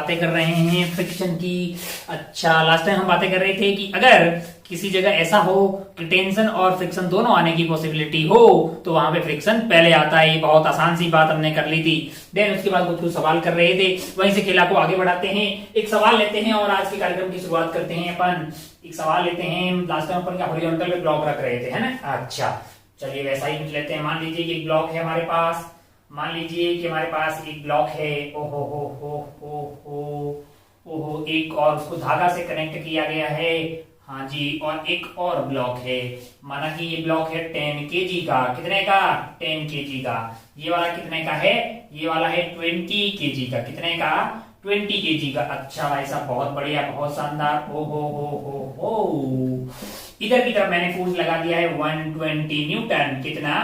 बातें कर रहे हैं फ्रिक्शन की। अच्छा, लास्ट टाइम हम बातें कर रहे थे कि अगर किसी जगह ऐसा हो कि टेंशन और फ्रिक्शन दोनों आने की पॉसिबिलिटी हो तो वहां पे फ्रिक्शन पहले आता है। ये बहुत आसान सी बात हमने कर ली थी। देन उसके बाद कुछ सवाल कर रहे थे, वहीं से खेला को आगे बढ़ाते हैं। एक सवाल लेते हैं और आज के कार्यक्रम की शुरुआत करते हैं। अपन एक सवाल लेते हैं। लास्ट टाइम अपन क्या हॉरिजॉन्टल पे ब्लॉक रख रहे थे, है ना। अच्छा, चलिए वैसा ही कुछ लेते हैं। मान लीजिए कि एक ब्लॉक है हमारे पास। मान लीजिए कि हमारे पास एक ब्लॉक है। ओहो हो हो हो ओहो, एक और उसको धागा से कनेक्ट किया गया है। हाँ जी, और एक और ब्लॉक है। माना कि ये ब्लॉक है 10 kg का। कितने का? 10 kg का। ये वाला कितने का है? ये वाला है 20 kg का। कितने का? 20 kg का। अच्छा भाई साहब, बहुत बढ़िया, बहुत शानदार। ओ हो। इधर की तरफ मैंने फोर्स लगा दिया है 120 न्यूटन। कितना?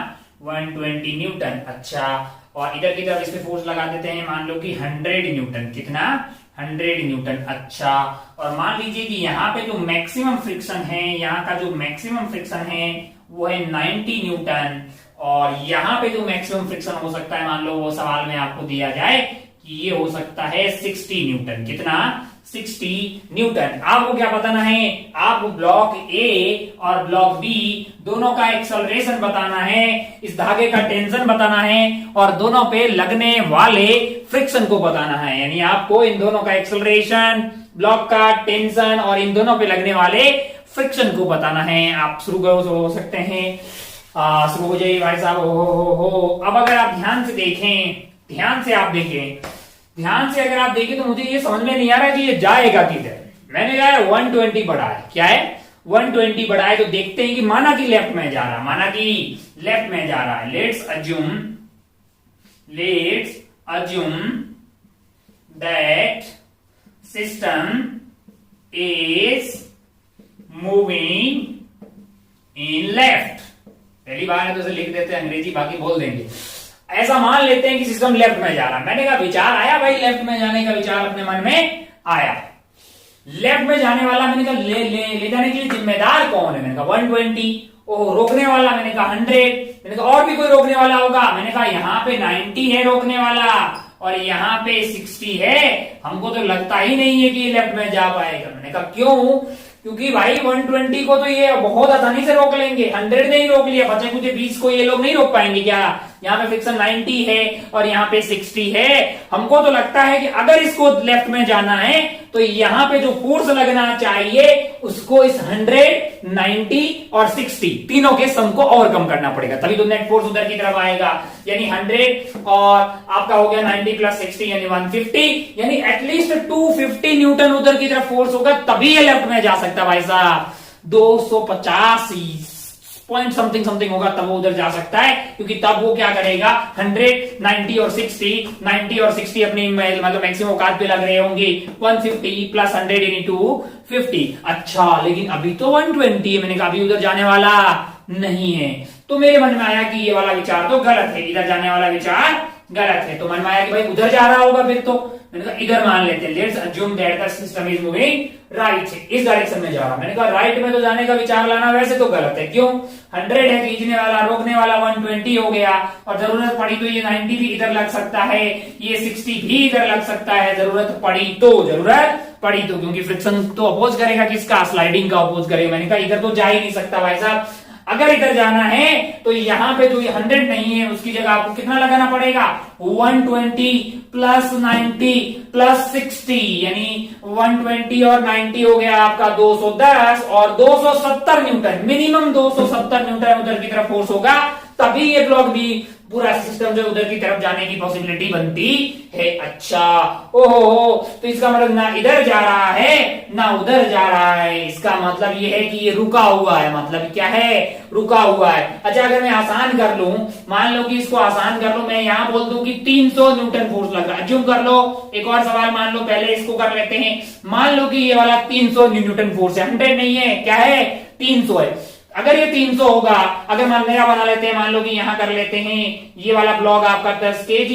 120 न्यूटन। अच्छा, और इधर की तरफ इस पे फोर्स लगा देते हैं, मान लो कि 100 न्यूटन। कितना? 100 न्यूटन। अच्छा, और मान लीजिए कि यहाँ पे जो मैक्सिमम फ्रिक्शन है, यहाँ का जो मैक्सिमम फ्रिक्शन है वो है 90 न्यूटन। और यहाँ पे जो मैक्सिमम फ्रिक्शन हो सकता है, मान लो वो सवाल में आपको दिया जाए कि ये हो सकता है 60 न्यूटन। कितना? 60 न्यूटन। आपको क्या बताना है? आपको ब्लॉक ए और ब्लॉक बी दोनों का एक्सेलरेशन बताना है, इस धागे का टेंशन बताना है और दोनों पे लगने वाले फ्रिक्शन को बताना है। यानी आपको इन दोनों का एक्सेलरेशन, ब्लॉक का टेंशन और इन दोनों पे लगने वाले फ्रिक्शन को बताना है। आप शुरू हो सकते हैं। शुरू हो जाइए भाई साहब। हो। अब अगर आप ध्यान से देखें, ध्यान से अगर आप देखें तो मुझे ये समझ में नहीं आ रहा कि ये जाएगा किधर। मैंने कहा 120 बढ़ा है। क्या है? 120 बढ़ा है। तो देखते हैं कि माना कि लेफ्ट में जा रहा है। Let's assume that system is moving in left. पहली बार है तो लिख देते हैं अंग्रेजी, बाकी बोल देंगे। ऐसा मान लेते हैं कि सिस्टम लेफ्ट में जा रहा है। मैंने कहा विचार आया भाई, लेफ्ट में जाने का विचार अपने मन में आया। लेफ्ट में जाने वाला, मैंने कहा ले जाने के लिए जिम्मेदार कौन है? मैंने कहा 120। ओह, रोकने वाला मैंने कहा 100। मैंने कहा और भी कोई रोकने वाला होगा? मैंने कहा यहाँ पे 90 है रोकने वाला और यहाँ पे 60 है। हमको तो लगता ही नहीं है कि ये लेफ्ट में जा पाएगा। मैंने कहा क्यों? क्योंकि भाई 120 को तो ये बहुत आसानी से रोक लेंगे। 100 ने ही रोक लिया, बचे कुछ 20 को ये लोग नहीं रोक पाएंगे क्या? यहाँ पे फ्रिक्शन 90 है और यहाँ पे 60 है। हमको तो लगता है कि अगर इसको लेफ्ट में जाना है तो यहाँ पे जो फोर्स लगना चाहिए उसको इस 100, 90 और 60 तीनों के सम को और कम करना पड़ेगा, तभी तो नेट फोर्स उधर की तरफ आएगा। यानी 100 और आपका हो गया 90 प्लस 60 यानी 150, यानी एटलीस्ट 250 न्यूटन उधर की तरफ फोर्स होगा, तभी ये लेफ्ट में जा सकता भाई साहब। 250 पॉइंट समथिंग होगा तब वो उधर जा सकता है, क्योंकि तब वो क्या करेगा, 100, 90 और 60 अपनी मतलब मैक्सिमम औकात पे लग रहे होंगे। 150 प्लस 100 इनटू 50। अच्छा, लेकिन अभी तो 120 है। मैंने कहा अभी उधर जाने वाला नहीं है। तो मेरे मन में आया कि ये वाला विचार तो गलत है, इधर जाने वाला विचार गलत है। तो मन में आया कि भाई उधर जा रहा होगा फिर तो। मैंने कहा इधर मान लेते हैं। Let's assume that the system is moving right, इस डायरेक्शन में जा रहा। मैंने कहा राइट में तो जाने का विचार लाना वैसे तो गलत है। क्यों? 100 है खींचने वाला, रोकने वाला 120 हो गया और जरूरत पड़ी तो ये 90 भी इधर लग सकता है, ये 60 भी इधर लग सकता है जरूरत पड़ी तो, क्योंकि फ्रिक्शन तो अपोज करेगा किसका? स्लाइडिंग का अपोज करेगा। मैंने कहा इधर तो जा ही नहीं सकता भाई साहब। अगर इधर जाना है तो यहाँ पे जो 100 नहीं है उसकी जगह आपको कितना लगाना पड़ेगा? 120 प्लस 90 प्लस 60, यानी 120 और 90 हो गया आपका 210 और 270 न्यूटन, मिनिमम 270 न्यूटन उधर की तरफ फोर्स होगा, तभी ये ब्लॉक भी पूरा सिस्टम जो उधर की तरफ जाने की पॉसिबिलिटी बनती है। अच्छा, ओहो, तो इसका मतलब ना इधर जा रहा है ना उधर जा रहा है। इसका मतलब ये है कि ये रुका हुआ है। मतलब क्या है? रुका हुआ है। अच्छा, अगर मैं आसान कर लूं, मान लो कि इसको आसान कर लो, मैं यहां बोल दूं कि 300 न्यूटन फोर्स लग रहा है। अज्यूम कर लो, एक और सवाल मान लो, पहले इसको कर लेते हैं। मान लो कि ये वाला 300 न्यूटन फोर्स है, 100 नहीं है, क्या है? 300 है। अगर ये 300 होगा, अगर नया बना लेते हैं, मान लो कि यहां कर लेते हैं, ये वाला ब्लॉक आपका 10 kg,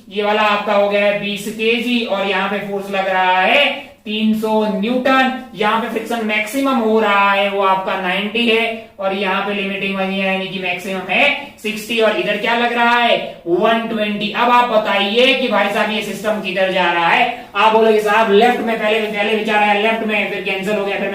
ये वाला आपका हो गया है 20 kg और यहाँ पे फोर्स लग रहा है 300 न्यूटन। यहाँ पे फ्रिक्शन मैक्सिमम हो रहा है वो आपका 90 है, और यहाँ पे लिमिटिंग वही है यानी कि मैक्सिमम है 60, और इधर क्या लग रहा है 120। अब आप बताइए कि भाई साहब ये सिस्टम किधर जा रहा है। आप बोलोगे साहब लेफ्ट में, पहले विचार आया लेफ्ट में, फिर कैंसिल हो गया, फिर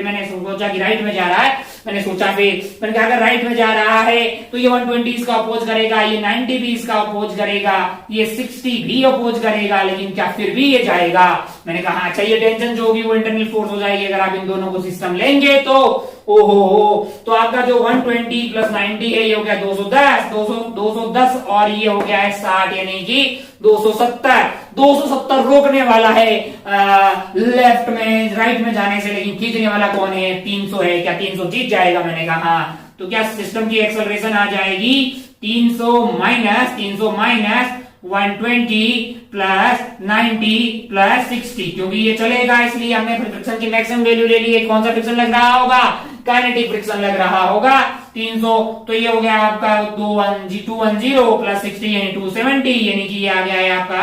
मैंने सोचा कि राइट में जा रहा है। मैंने सोचा मैंने कहा अगर राइट में जा रहा है तो ये 120 इसका अपोज करेगा, ये 90 भी इसका अपोज करेगा, ये 60 भी अपोज करेगा, लेकिन क्या फिर भी ये जाएगा। मैंने कहा अच्छा ये टेंशन जो होगी वो इंटरनल फोर्स हो जाएगी अगर आप इन दोनों को सिस्टम लेंगे तो। ओहो हो, तो आपका जो 120 प्लस 90 है ये हो गया 210 और ये हो गया है 60 यानी कि 270 रोकने वाला है लेफ्ट में राइट में जाने से, लेकिन खींचने वाला कौन है 300 है। क्या 300 जीत जाएगा? मैंने कहा तो क्या सिस्टम की एक्सेलरेशन आ जाएगी 300 माइनस 120 प्लस 90 प्लस 60, क्योंकि ये चलेगा इसलिए हमने फ्रिक्शन की मैक्सिमम वैल्यू ले ली है। कौन सा फ्रिक्शन लग रहा होगा? काइनेटिक फ्रिक्शन लग रहा होगा 300। तो ये हो गया आपका 210 प्लस 60 यानी 270, यानी कि ये आ गया है आपका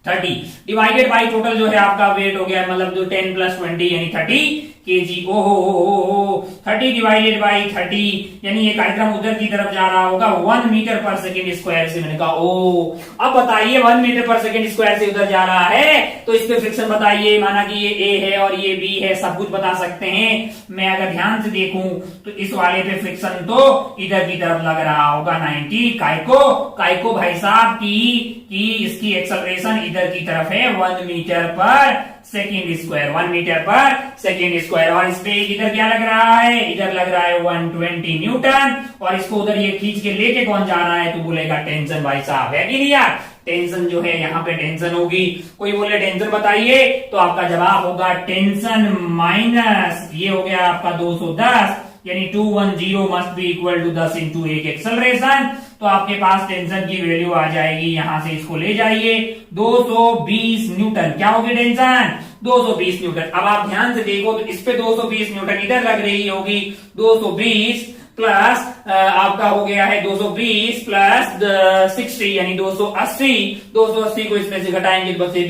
30 डिवाइडेड बाई टोटल जो है आपका वेट हो गया, मतलब जो 10 प्लस 20 यानी 30 kg। ओहो 30 डिवाइडेड बाई 30 यानी ये कार्यक्रम उधर की तरफ जा रहा होगा 1 मीटर पर सेकेंड स्क्वायर से। मैंने कहा ओ, अब बताइए 1 मीटर पर सेकेंड स्क्वायर से उधर जा रहा है तो इस पे फ्रिक्शन बताइए। माना कि ये ए है और ये बी है, सब कुछ बता सकते हैं। मैं अगर ध्यान से देखूं तो इस वाले पे फ्रिक्शन तो इधर की तरफ लग रहा होगा 90। काइको भाई साहब की इसकी एक्सेलरेशन इधर की तरफ है 1 मीटर पर सेकेंड स्क्वायर, 1 मीटर पर सेकेंड स्क्वायर। और इस पे इधर क्या लग रहा है? इधर लग रहा है 120 न्यूटन, और इसको उधर ये खींच के लेके कौन जा रहा है? तो बोलेगा टेंशन भाई साहब, है कि नहीं यार? टेंशन जो है यहाँ पे टेंशन होगी। कोई बोले टेंशन बताइए तो आपका जवाब होगा टेंशन माइनस ये हो गया आपका 210 यानी 210 must be equal to 10 into 1 acceleration. तो आपके पास टेंशन की वैल्यू आ जाएगी, यहां से इसको ले जाइए 220 न्यूटन। क्या होगी टेंशन? 220 न्यूटन। अब आप ध्यान से देखो तो इस पे 220 न्यूटन इधर लग रही होगी 220 प्लस आपका हो गया है 220 प्लस 60 यानी 280 को इसमें से घटाएंगे तो बचे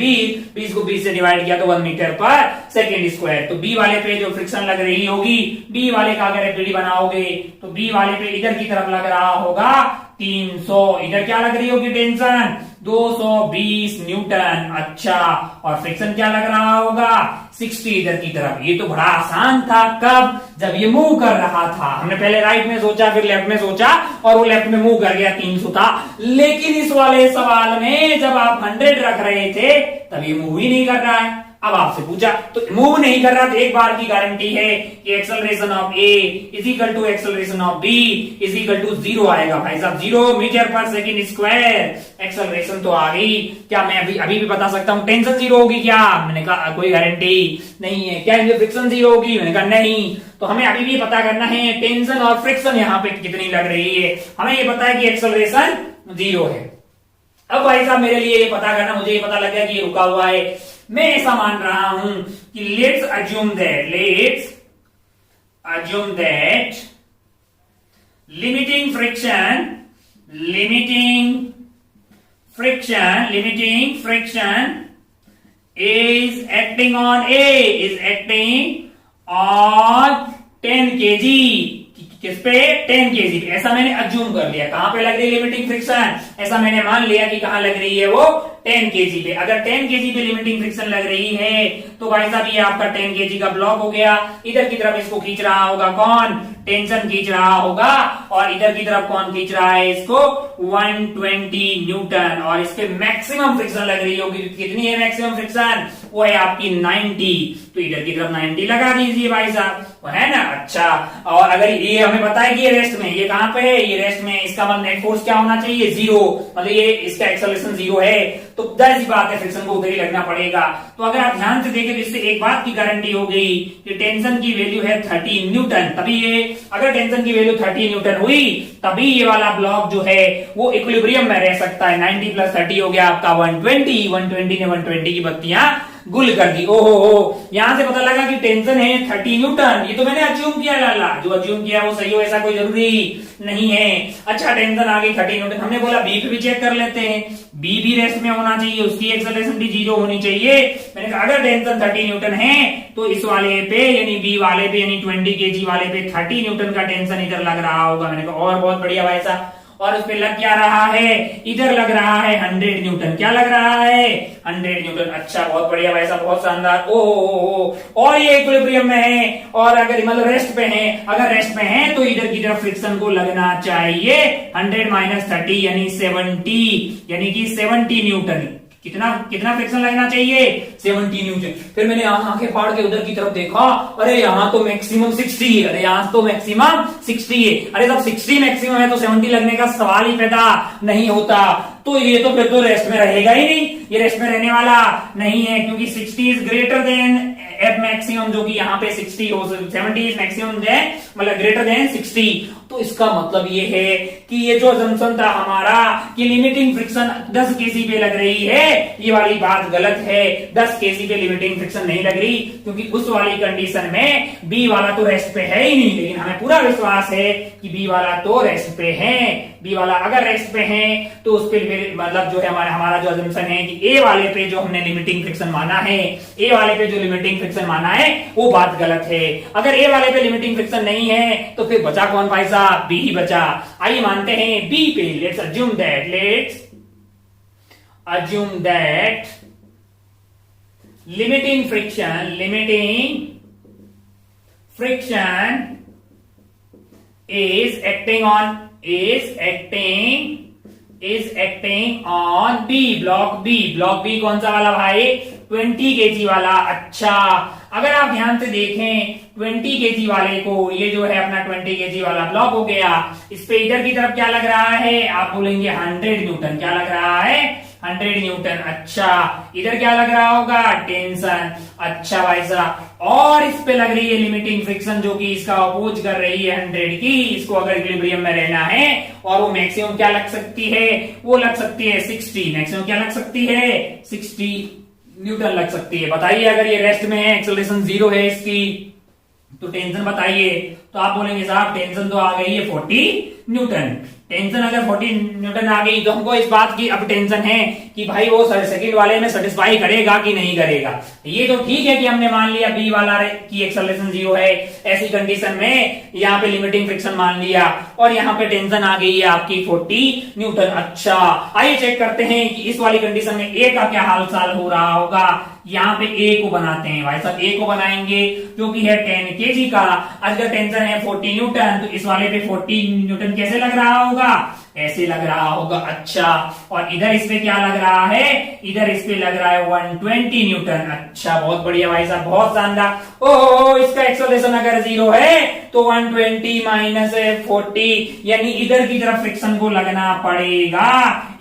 20 को 20 से डिवाइड किया तो 1 मीटर पर सेकेंड स्क्वायर। तो बी वाले पे जो फ्रिक्शन लग रही होगी, बी वाले का अगर एफडी बनाओगे तो बी वाले पे इधर की तरफ लग रहा होगा 300, इधर क्या लग रही होगी टेंशन 220 न्यूटन। अच्छा, और फ्रिक्शन क्या लग रहा होगा 60 इधर की तरफ। ये तो बड़ा आसान था, कब? जब ये मूव कर रहा था। हमने पहले राइट में सोचा फिर लेफ्ट में सोचा और वो लेफ्ट में मूव कर गया 300 था। लेकिन इस वाले सवाल में जब आप 100 रख रहे थे तब ये मूव ही नहीं कर रहा है। अब आपसे पूछा तो मूव नहीं कर रहा तो एक बार की गारंटी है कि acceleration of A is equal to acceleration of B is equal to 0 आएगा भाई साहब, 0 मीटर पर सेकेंड स्क्वायर। एक्सेलरेशन तो आ गई। क्या मैं अभी भी बता सकता हूं टेंशन 0 होगी क्या? मैंने कहा कोई गारंटी नहीं है। क्या फ्रिक्शन 0 होगी? मैंने कहा नहीं। तो हमें अभी भी पता करना है टेंशन और फ्रिक्शन यहाँ पे कितनी लग रही है। हमें ये पता है कि एक्सेलरेशन 0 है। अब भाई साहब मेरे लिए ये पता करना, मुझे ये पता लग गया कि ये रुका हुआ है। मैं ऐसा मान रहा हूं कि let's assume that limiting friction is acting on 10 kg। किस पे? 10 kg। ऐसा मैंने अज्यूम कर लिया। कहां पे लग रही है लिमिटिंग फ्रिक्शन? ऐसा मैंने मान लिया कि कहां लग रही है वो 10 kg पे। अगर 10 kg पे लिमिटिंग फ्रिक्शन लग रही है तो भाई साहब ये आपका 10 kg का ब्लॉक हो गया। इधर की तरफ इसको खींच रहा होगा कौन? टेंशन खींच रहा होगा। और इधर की तरफ कौन खींच रहा है इसको? 120 न्यूटन। और इस पे मैक्सिमम फ्रिक्शन लग रही होगी। कितनी है मैक्सिमम फ्रिक्शन? वो है आपकी 90। तो इधर की तरफ 90 लगा दीजिए भाई साहब, वो है ना। अच्छा, और अगर ये हमें पता है कि ये रेस्ट में, ये कहां पे है? ये रेस्ट में। इसका मतलब नेट फोर्स क्या होना चाहिए? 0। मतलब ये इसका एक्सेलरेशन 0 है तो जाहिर सी बात है फ्रिक्शन को उधर ही लगना पड़ेगा। तो अगर आप ध्यान से देखें तो इससे एक बात की गारंटी हो गई कि टेंशन की वैल्यू है 30 न्यूटन। तभी ये अगर टेंशन की वैल्यू 30 न्यूटन हुई तभी ये वाला ब्लॉक जो है वो इक्विलिब्रियम में रह सकता है। 90 प्लस 30 हो गया आपका 120 ने 120 की बत्तियां गुल कर दी। ओहो, यहां से पता लगा कि टेंशन है 30 न्यूटन, ये तो मैंने अज्यूम किया लाला, जो अज्यूम किया वो सही हो ऐसा कोई जरूरी नहीं है। अच्छा टेंशन आ गई 30 न्यूटन, हमने बोला बी पे भी चेक कर लेते हैं, बी भी रेस्ट में होना चाहिए, उसकी एक्सेलरेशन भी 0 होनी चाहिए। मैंने कहा अगर टेंशन 30 न्यूटन है तो इस वाले पे यानी बी वाले पे यानी 20 kg वाले पे 30 न्यूटन का टेंशन इधर लग रहा होगा। मैंने कहा और बहुत बढ़िया भाई साहब, और उस पे लग क्या रहा है, इधर लग रहा है 100 न्यूटन, क्या लग रहा है 100 न्यूटन। अच्छा बहुत बढ़िया भाई साहब, बहुत शानदार। ओ और ये इक्विलिब्रियम में है, और अगर मतलब रेस्ट पे है, अगर रेस्ट पे है तो इधर की तरफ फ्रिक्शन को लगना चाहिए 100 - 30 यानी 70, यानी कि 70 न्यूटन। कितना कितना फ्रिक्शन लगना चाहिए 70 न्यूटन। फिर मैंने आंखें फाड़ के उधर की तरफ देखा, अरे यहाँ तो मैक्सिमम 60 है, अरे यहाँ तो मैक्सिमम 60 है, अरे जब 60 मैक्सिमम है तो 70 लगने का सवाल ही पैदा नहीं होता। तो ये तो फिर तो रेस्ट में रहेगा ही नहीं, ये रेस्ट में रहने वाला नहीं है, क्योंकि 60 is greater then F maximum, जो कि यहाँ पे 60 हो, 70 इज मैक्सिमम देन मतलब ग्रेटर देन 60। तो इसका मतलब ये है कि ये जो असम्पशन था हमारा कि लिमिटिंग फ्रिक्शन 10 kg पे लग रही है, ये वाली बात गलत है। 10 kg पे लिमिटिंग फ्रिक्शन नहीं लग रही, क्योंकि उस वाली कंडीशन में बी वाला तो रेस्ट पे है ही नहीं, लेकिन हमें पूरा विश्वास है कि बी वाला तो रेस्ट पे है। बी वाला अगर रेस्ट पे है तो उस पे मतलब जो है हमारा जो असम्पशन है कि ए वाले पे जो हमने लिमिटिंग फ्रिक्शन माना है, ए वाले पे जो लिमिटिंग फ्रिक्शन माना है वो बात गलत है। अगर ए वाले पे लिमिटिंग फ्रिक्शन नहीं है तो फिर बचा कौन भाई साहब, बी ही बचा। आइए मानते हैं बी पे, let's assume that limiting friction is acting on B, block B कौन सा वाला भाई 20 kg वाला। अच्छा अगर आप ध्यान से देखें 20 kg वाले को, ये जो है अपना 20 kg वाला ब्लॉक हो गया, इस पे इधर की तरफ क्या लग रहा है, आप बोलेंगे 100 न्यूटन। क्या लग रहा है 100 न्यूटन। अच्छा इधर क्या लग रहा होगा टेंशन। अच्छा भाई साहब, और इस पे लग रही है लिमिटिंग फ्रिक्शन जो कि इसका अपोज कर रही है 100 की। इसको अगर इक्विलिब्रियम में रहना है और वो मैक्सिमम क्या लग सकती है, वो लग सकती है 60। मैक्सिमम क्या लग सकती है 60 न्यूटन लग सकती है। बताइए अगर ये रेस्ट में है, एक्सेलरेशन 0 है इसकी, तो टेंशन बताइए। तो आप बोलेंगे साहब टेंशन तो आ गई है 40 न्यूटन। टेंशन अगर 40 न्यूटन आ गई तो हमको इस बात की अब टेंशन है कि भाई वो सेकंड वाले में सेटिस्फाई करेगा कि नहीं करेगा। ये तो ठीक है कि हमने मान लिया बी वाला की एक्सेलरेशन 0 है, ऐसी कंडीशन में यहाँ पे लिमिटिंग फ्रिक्शन मान लिया और यहाँ पे टेंशन आ गई है आपकी 40 न्यूटन। अच्छा आइए चेक करते हैं कि इस वाली कंडीशन में ए का क्या हाल चाल हो रहा होगा। यहाँ पे ए को बनाते हैं भाई साहब, ए को बनाएंगे जो कि है 10 kg का। अगर टेंशन है 40 न्यूटन तो इस वाले पे 40 न्यूटन कैसे लग रहा होगा, ऐसे लग रहा होगा। अच्छा और इधर इस पे क्या लग रहा है, इधर इस पे लग रहा है 120 न्यूटन। अच्छा बहुत बढ़िया भाई साहब, बहुत शानदार। ओहो इसका एक्सेलरेशन अगर 0 है तो 120 माइनस 40 यानी इधर की तरफ फ्रिक्शन को लगना पड़ेगा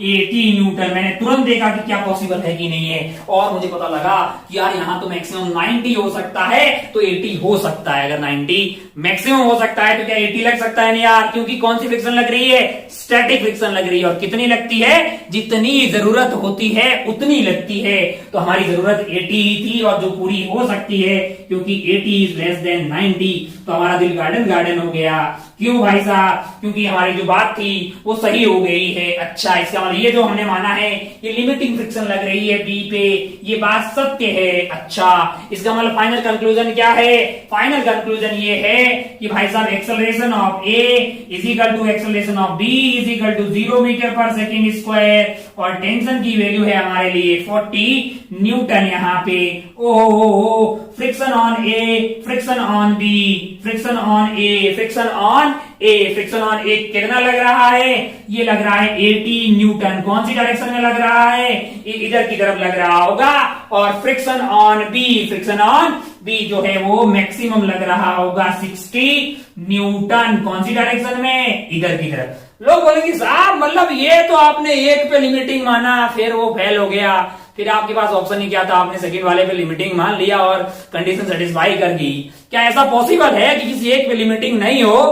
80 न्यूटन। मैंने तुरंत देखा कि क्या पॉसिबल है कि नहीं है, और मुझे पता लगा कि यार यहाँ तो मैक्सिमम 90 हो सकता है तो 80 हो सकता है। अगर 90 मैक्सिमम हो सकता है तो क्या 80 लग सकता है नहीं यार, क्योंकि कौन सी फ्रिक्शन लग रही है, स्टैटिक फ्रिक्शन लग रही है। और कितनी लगती है, जितनी जरूरत होती है उतनी लगती है। तो हमारी जरूरत 80 ही थी और जो पूरी हो सकती है, क्योंकि 80 इज लेस देन 90। तो हमारा दिल गार्डन हो गया। क्यों भाई साहब, क्योंकि हमारी जो बात थी वो सही हो गई है। अच्छा इसका मतलब ये जो हमने माना है ये लिमिटिंग फ्रिक्शन लग रही है बी पे, ये बात सत्य है। अच्छा इसका मतलब फाइनल कंक्लूजन क्या है, फाइनल कंक्लूजन ये है कि भाई साहब acceleration of A is equal to acceleration of B is equal to 0 metre पर सेकेंड स्क्वायर, और टेंशन की वैल्यू है हमारे लिए 40 न्यूटन यहाँ पे। ओहो friction on A, friction on B, friction on A, friction on A, friction on A कितना लग रहा है, ये लग रहा है 80 न्यूटन। कौन सी डायरेक्शन में लग रहा है, ये इधर की तरफ लग रहा होगा। और friction on B, friction on B जो है वो मैक्सिमम लग रहा होगा 60 न्यूटन। कौन सी डायरेक्शन में, इधर की तरफ। लोग बोलेंगे साहब मतलब ये तो आपने एक पे लिमिटिंग माना फिर वो फेल हो गया, फिर आपके पास ऑप्शन ही क्या था, आपने सेकंड वाले पे लिमिटिंग मान लिया और कंडीशन सेटिस्फाई कर दी। क्या ऐसा पॉसिबल है कि किसी एक पे लिमिटिंग नहीं हो,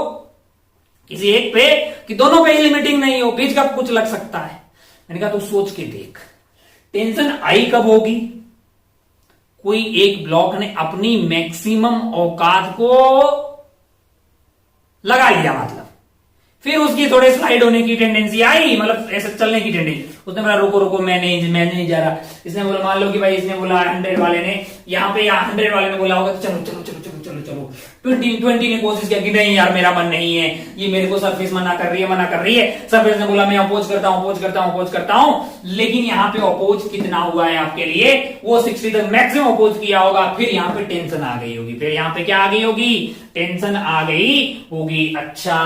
किसी एक पे, कि दोनों पे ही लिमिटिंग नहीं हो, बीच का कुछ लग सकता है। मैंने कहा तू सोच के देख, टेंशन आई कब होगी, कोई एक ब्लॉक ने अपनी मैक्सिमम औकात को लगा लिया, मतलब फिर उसकी थोड़े स्लाइड होने की टेंडेंसी आई, मतलब ऐसे चलने की टेंडेंसी, उसने बोला रुको रुको मैं नहीं जा रहा। इसने बोला, मान लो कि भाई इसने बोला 100 वाले ने यहाँ पे, 100 वाले ने बोला होगा चलो चलो चलो चलो चलो चलो, 20 ने कोशिश किया कि नहीं यार मेरा मन नहीं है, ये मेरे को सरफेस मना कर रही है। सरफेस ने बोला मैं अपोज करता हूं, लेकिन यहाँ पे अपोज कितना हुआ है आपके लिए, वो 60 तक मैक्सिमम अपोज किया होगा। फिर यहाँ पे टेंशन आ गई होगी, फिर यहाँ पे क्या आ गई होगी, टेंशन आ गई होगी। अच्छा,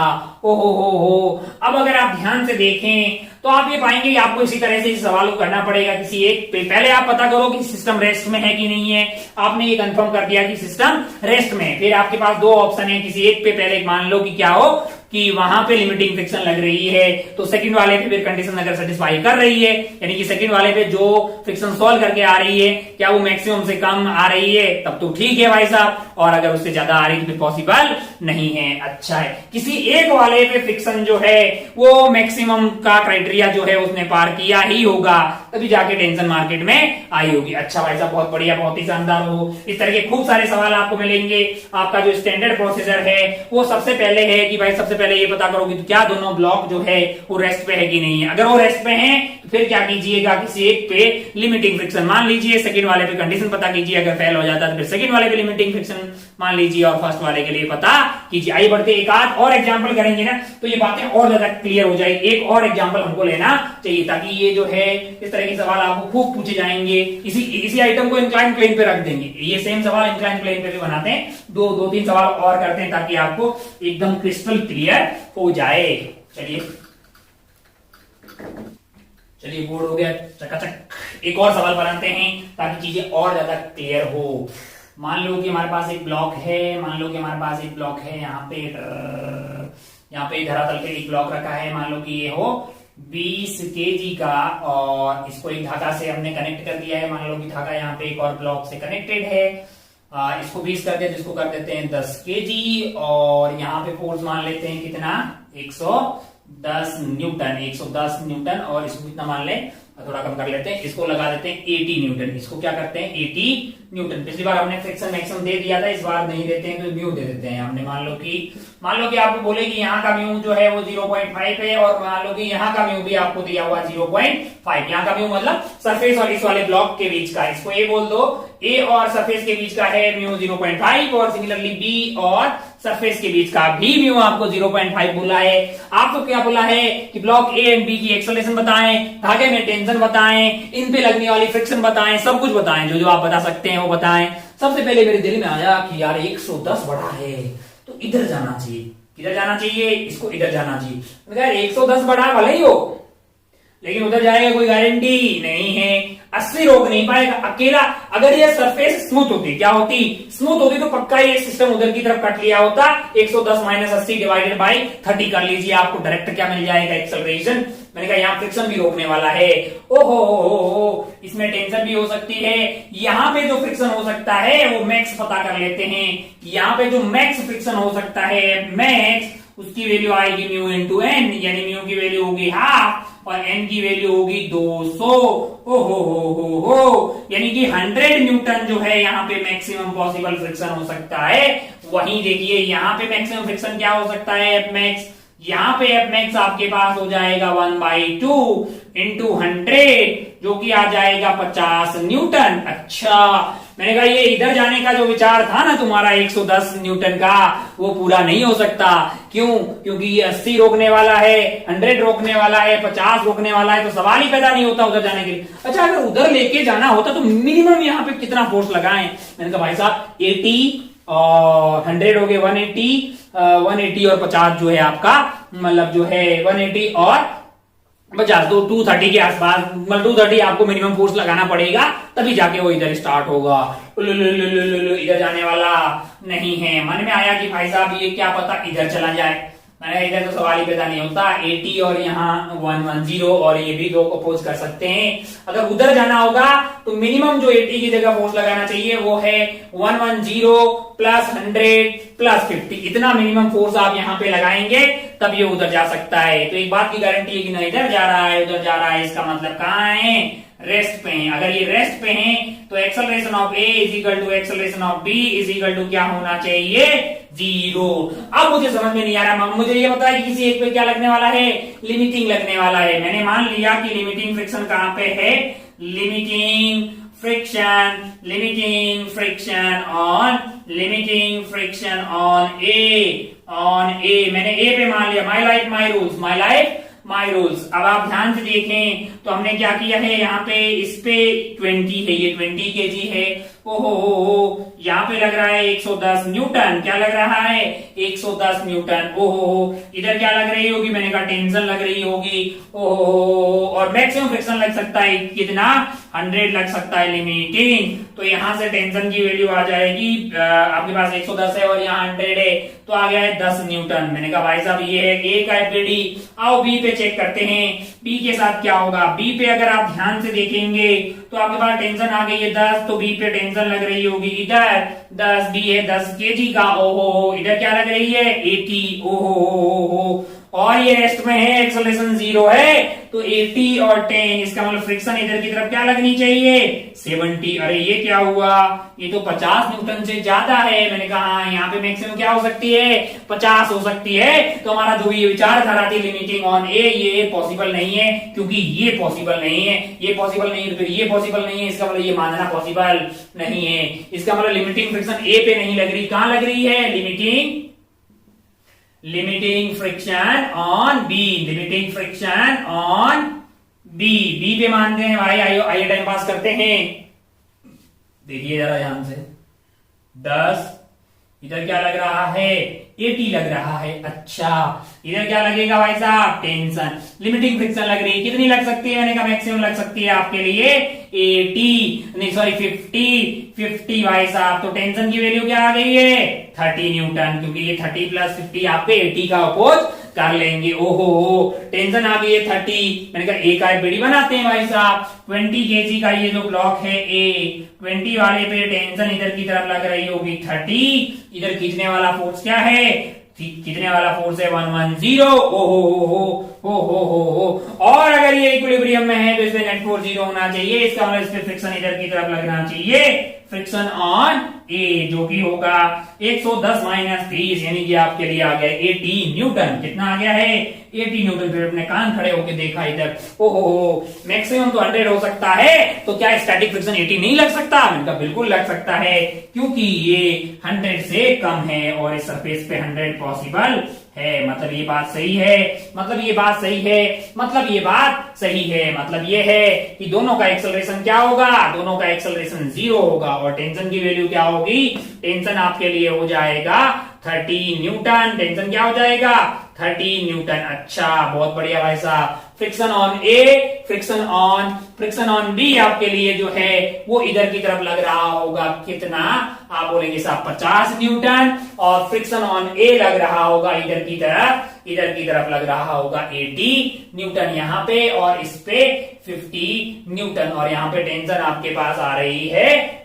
ओहो हो। अब अगर आप ध्यान से देखें तो आप ये पाएंगे कि आपको इसी तरह से इस सवाल को करना पड़ेगा किसी एक पे। पहले आप पता करो कि सिस्टम रेस्ट में है कि नहीं है। आपने ये कंफर्म कर दिया कि सिस्टम रेस्ट में है, फिर आपके पास दो ऑप्शन है, किसी एक पे पहले मान लो कि क्या हो कि वहां पे लिमिटिंग फ्रिक्शन लग रही है, तो सेकंड वाले पे फिर कंडीशन अगर सेटिस्फाई कर रही है, यानी कि सेकंड वाले पे जो फ्रिक्शन सॉल्व करके आ रही है क्या वो मैक्सिमम से कम आ रही है, तब तो ठीक है भाई साहब, और अगर उससे ज्यादा आ रही है तो पॉसिबल नहीं है। अच्छा है, किसी एक वाले पे फ्रिक्शन जो है वो मैक्सिमम का क्राइटेरिया जो है उसने पार किया ही होगा, तभी जाके टेंशन मार्केट में आई होगी। अच्छा भाई साहब, बहुत बढ़िया, बहुत ही शानदार हो। इस तरह के खूब सारे सवाल आपको मिलेंगे। आपका जो स्टैंडर्ड प्रोसीजर है वो सबसे पहले है कि भाई सबसे पहले ये पता करो कि क्या दोनों ब्लॉक जो है वो रेस्ट पे है कि नहीं है। अगर वो रेस्ट पे हैं तो फिर क्या कीजिएगा, किसी एक पे लिमिटिंग फ्रिक्शन मान लीजिए, सेकंड वाले पे कंडीशन पता कीजिए, अगर फेल हो जाता है तो फिर सेकंड वाले पे लिमिटिंग फ्रिक्शन मान लीजिए और फर्स्ट वाले के लिए पता कीजिए। आइए बढ़ते, एक आध और एग्जांपल करेंगे ना तो ये बातें और ज्यादा क्लियर हो जाएगी। एक और एग्जांपल हमको लेना चाहिए ताकि ये जो है इस तरह के सवाल आपको खूब पूछे जाएंगे। इसी आइटम को इंक्लाइन प्लेन पे रख देंगे, ये सेम सवाल इंक्लाइन प्लेन पे भी बनाते हैं, दो तीन सवाल और करते हैं ताकि आपको एकदम क्रिस्टल क्लियर हो जाए। चलिए बोर्ड हो गया चकाचक। एक और सवाल बनाते हैं ताकि चीजें और ज्यादा क्लियर हो। मान लो कि हमारे पास एक ब्लॉक है, यहाँ पे धरातल पे एक ब्लॉक रखा है, मान लो कि ये हो 20 kg का, और इसको एक धागा से हमने कनेक्ट कर दिया है। मान लो कि धागा यहाँ पे एक और ब्लॉक से कनेक्टेड है, इसको 20 कर देते, इसको कर देते हैं 10 kg, और यहाँ पे फोर्स मान लेते हैं कितना, 110 न्यूटन, और इसको कितना मान ले, थोड़ा कम कर लेते हैं, इसको लगा देते हैं 80 न्यूटन। इसको क्या करते हैं, 80 न्यूटन। पिछली बार हमने फ्रिक्शन मैक्सिमम दे दिया था, इस बार नहीं देते हैं तो म्यू दे देते हैं हमने। मान लो कि आपको बोले कि यहाँ का म्यू जो है वो 0.5 है, और मान लो कि यहाँ का म्यू भी आपको दिया हुआ 0.5। यहाँ का म्यू मतलब सरफेस और इस वाले ब्लॉक के बीच का, इसको ए बोल दो, ए और सरफेस के बीच का है म्यू 0.5, और सिमिलरली बी और सरफेस के बीच का भी म्यू आपको 0.5 बोला है। आपको क्या बोला है कि ब्लॉक ए एंड बी की एक्सेलरेशन बताएं, धागे में टेंशन बताएं, इन पे लगने वाली फ्रिक्शन बताएं, सब कुछ बताएं, जो आप बता सकते हैं वो बताएं। सबसे पहले मेरे दिल में आया कि यार 110 बड़ा है तो इधर जाना चाहिए, किधर जाना चाहिए, इसको इधर जाना चाहिए। यार 110 बड़ा भले ही हो, लेकिन उधर जाएगा कोई गारंटी नहीं है, 80 रोक नहीं पाएगा अकेला। अगर ये सरफेस स्मूथ होती, क्या होती, स्मूथ होती, तो पक्का ये सिस्टम उधर की तरफ कट लिया होता। 110 माइनस 80 डिवाइडेड बाई 30 कर लीजिए, आपको डायरेक्ट क्या मिल जाएगा, एक्सेलरेशन। मैंने कहा यहाँ फ्रिक्शन भी रोकने वाला है, ओहो इसमें टेंशन भी हो सकती है। यहाँ पे जो फ्रिक्शन हो सकता है वो मैक्स पता कर लेते हैं। यहाँ पे जो मैक्स फ्रिक्शन हो सकता है, मैक्स, उसकी वैल्यू आएगी म्यू इंटू एन, यानी म्यू की वैल्यू होगी हाफ और एन की वैल्यू होगी 200। हो यानी कि 100 न्यूटन जो है यहाँ पे मैक्सिमम पॉसिबल फ्रिक्शन हो सकता है। वहीं देखिए यहाँ पे मैक्सिमम फ्रिक्शन क्या हो सकता है, एफ मैक्स। यहाँ पे एफ मैक्स आपके पास हो जाएगा 1/2 इंटू 100, जो कि आ जाएगा 50 न्यूटन। अच्छा, मैंने कहा ये इधर जाने का जो विचार था ना तुम्हारा 110 न्यूटन का, वो पूरा नहीं हो सकता। क्यों? क्योंकि ये 80 रोकने वाला है, 100 रोकने वाला है, 50 रोकने वाला है, तो सवाल ही पैदा नहीं होता उधर जाने के लिए। अच्छा, अगर उधर लेके जाना होता तो मिनिमम यहाँ पे कितना फोर्स लगाएं? मैंने कहा भाई साहब 80 और 100 हो गए 180 और 50 जो है आपका, मतलब जो है 180 और 50, तो 230 के आसपास, मतलब 230 आपको मिनिमम फोर्स लगाना पड़ेगा, तभी जाके वो इधर स्टार्ट होगा। इधर जाने वाला नहीं है। मन में आया कि भाई साहब ये क्या पता इधर चला जाए, मैंने इधर तो सवाल ही पैदा नहीं होता। 80 और यहाँ 110 और ये भी दो अपोज कर सकते हैं। अगर उधर जाना होगा तो मिनिमम जो 80 की जगह फोर्स लगाना चाहिए वो है 110 प्लस 100 प्लस 50। इतना मिनिमम फोर्स आप यहाँ पे लगाएंगे तब ये उधर जा सकता है। तो एक बात की गारंटी है कि ना इधर जा रहा है उधर जा रहा है, इसका मतलब कहाँ है, रेस्ट पे हैं। अगर ये रेस्ट पे हैं तो acceleration of A is equal to acceleration of B is equal to क्या होना चाहिए, 0। अब मुझे समझ में नहीं आ रहा, मुझे ये बताया कि किसी एक पे क्या लगने वाला है, लिमिटिंग लगने वाला है। मैंने मान लिया कि लिमिटिंग फ्रिक्शन कहां पे है, लिमिटिंग फ्रिक्शन ऑन ए मैंने ए पे मान लिया, माई लाइफ माई रूल्स। अब आप ध्यान से देखें तो हमने क्या किया है, यहाँ पे इस पे 20 है, ये 20 kg है। ओहो यहाँ पे लग रहा है 110 न्यूटन। क्या लग रहा है, 110 न्यूटन। ओहो इधर क्या लग रही होगी, मैंने कहा टेंशन लग रही होगी। ओहो और मैक्सिमम फ्रिक्शन लग सकता है कितना, 100 लग सकता है लिमिटिंग। तो यहां से टेंशन की वैल्यू आ जाएगी, आपके पास 110 है और यहाँ 100 है, तो आ गया है 10 न्यूटन। मैंने कहा भाई साहब ये है ए का एफबीडी। आओ बी पे चेक करते हैं, बी के साथ क्या होगा। बी पे अगर आप ध्यान से देखेंगे तो आपके पास टेंशन आ गई है 10, तो बी पे टेंशन लग रही होगी इधर 10, बी है 10 kg का। ओहो इधर क्या लग रही है, 80। ओहो और ये रेस्ट में है, एक्सेलरेशन 0 है, तो 80 और 10 इसका मतलब फ्रिक्शन इधर की तरफ क्या लगनी चाहिए, 70। अरे ये क्या हुआ, ये तो 50 न्यूटन से ज्यादा है। मैंने कहा यहाँ पे मैक्सिमम क्या हो सकती है, 50 हो सकती है। तो हमारा जो ये विचारधारा थी लिमिटिंग ऑन ए, ये पॉसिबल नहीं है, क्योंकि ये पॉसिबल नहीं है, ये पॉसिबल नहीं है, फिर ये पॉसिबल नहीं है, इसका मतलब ये मानना पॉसिबल नहीं है। इसका मतलब लिमिटिंग फ्रिक्शन ए पे नहीं लग रही, कहां लग रही है, limiting friction on B. B पे मानते हैं भाई, आइए टाइम पास करते हैं। देखिए जरा ध्यान से, 10 इधर क्या लग रहा है, 80 लग रहा है। अच्छा इधर क्या लगेगा भाई साहब, टेंशन। लिमिटिंग फ्रिक्शन लग रही है, कितनी लग सकती है, मैंने कहा मैक्सिमम लग सकती है आपके लिए 50 भाई साहब। तो टेंशन की वैल्यू क्या आ गई है, 30 न्यूटन, क्योंकि ये 30 + 50 आपके 80 का अपोज कर लेंगे। ओहो टेंशन आ गई है 30। मैंने कहा ए का एफबीडी बनाते हैं भाई साहब। 20 kg का ये जो ब्लॉक है ए, 20 वाले पे टेंशन इधर की तरफ लग रही होगी 30। इधर खींचने वाला फोर्स क्या है, खींचने वाला फोर्स है 110। हो और अगर ये इक्विलिब्रियम में है तो इसमें नेट फोर्स 0 होना चाहिए। इसका मतलब इस पे फ्रिक्शन इधर की तरफ लगना चाहिए, फ्रिक्शन ऑन ए, जो कि होगा 110 - 30, यानी कि आपके लिए आ गया 80 न्यूटन। कितना आ गया है, 80 न्यूटन। फिर अपने कान खड़े होके देखा इधर, ओहो मैक्सिमम तो 100 हो सकता है, तो क्या स्टैटिक फ्रिक्शन 80 नहीं लग सकता, मैंने कहा बिल्कुल लग सकता है, क्योंकि ये 100 से कम है और इस सरफेस पे 100 पॉसिबल है। मतलब ये बात सही है, मतलब ये बात सही है, मतलब ये है कि दोनों का एक्सेलरेशन क्या होगा, दोनों का एक्सेलरेशन 0 होगा। और टेंशन की वैल्यू क्या होगी, टेंशन आपके लिए हो जाएगा 30 न्यूटन। टेंशन क्या हो जाएगा, 30 न्यूटन। अच्छा बहुत बढ़िया भाई साहब। Friction on A, friction on B आपके लिए जो है वो इधर की तरफ लग रहा होगा कितना, आप बोलेंगे साहब 50 न्यूटन। और फ्रिक्शन ऑन ए लग रहा होगा इधर की तरफ लग रहा होगा 80 न्यूटन यहाँ पे, और इस पे 50 न्यूटन। और यहाँ पे टेंशन आपके पास आ रही है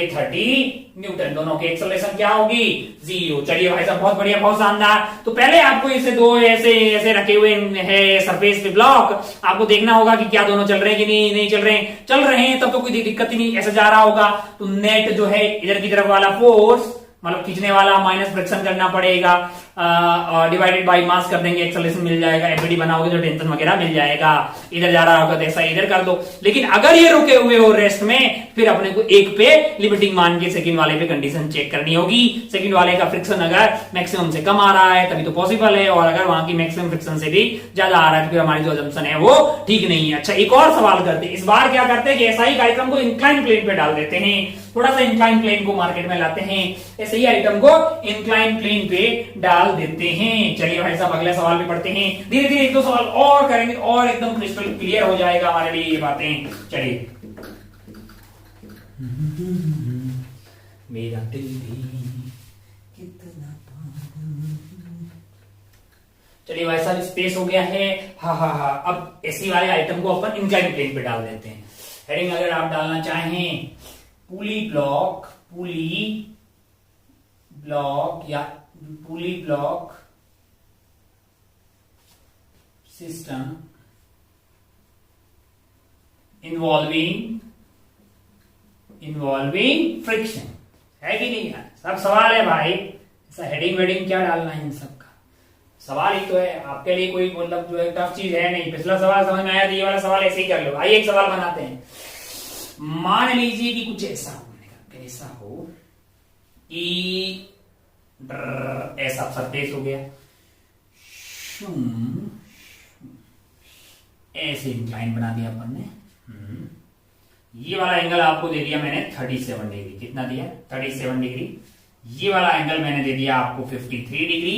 30 न्यूटन। दोनों की एक्सेलरेशन क्या होगी, 0। चलिए भाई साहब बहुत बढ़िया, बहुत शानदार। तो पहले आपको इसे दो ऐसे रखे हुए है सरफेस पे ब्लॉक, आपको देखना होगा कि क्या दोनों चल रहे हैं कि नहीं चल रहे हैं, तब तो कोई दिक्कत ही नहीं, ऐसे जा रहा होगा। तो नेट जो है इधर की तरफ वाला फोर्स, मतलब खींचने वाला माइनस फ्रिक्शन करना पड़ेगा, डिवाइडेड बाय मास कर देंगे, एक्सेलरेशन मिल जाएगा। एफबीडी बनाओगे तो टेंशन वगैरह मिल जाएगा। इधर जा रहा होगा तो ऐसा इधर कर दो। लेकिन अगर ये रुके हुए हो रेस्ट में, फिर अपने को एक पे लिमिटिंग मान के सेकंड वाले पे कंडीशन चेक करनी होगी। सेकंड वाले का फ्रिक्शन अगर मैक्सिमम से कम आ रहा है तभी तो पॉसिबल है, और अगर वहां की मैक्सिमम फ्रिक्शन से भी ज्यादा आ रहा है तो फिर हमारी जो अजम्पशन है वो ठीक नहीं है। अच्छा एक और सवाल करते हैं, इस बार क्या करते हैं कि ऐसा ही कार्यक्रम को इंक्लाइन प्लेन पे डाल देते हैं, थोड़ा सा इंक्लाइन प्लेन को मार्केट में लाते हैं, ऐसे ही आइटम को इंक्लाइन प्लेन पे डाल देते हैं। चलिए भाई साहब अगले सवाल पे पढ़ते हैं, धीरे धीरे एक दो सवाल और करेंगे और एकदम क्रिस्टल क्लियर हो जाएगा हमारे लिए ये बातें। चलिए मेरा दिल भी कितना, चलिए भाई साहब स्पेस हो गया है। हाँ अब एसी वाले आइटम को अपन इंक्लाइन प्लेन पे डाल देते हैं। हेडिंग अगर आप डालना चाहें पुली ब्लॉक सिस्टम इन्वॉल्विंग फ्रिक्शन, है कि नहीं यार? सब सवाल है भाई, ऐसा हेडिंग वेडिंग क्या डालना है इन सब का, सवाल ही तो है आपके लिए, कोई मतलब जो है टफ चीज है नहीं। पिछला सवाल समझ में आया तो ये वाला सवाल ऐसे ही कर लो। आइए एक सवाल बनाते हैं। मान लीजिए कि कुछ ऐसा हो, ऐसा हो कि ऐसा सरफेस हो गया, ऐसे इंक्लाइन बना दिया अपन ने। ये वाला एंगल आपको दे दिया मैंने 37 डिग्री। कितना दिया? 37 डिग्री। ये वाला एंगल मैंने दे दिया आपको 53 डिग्री।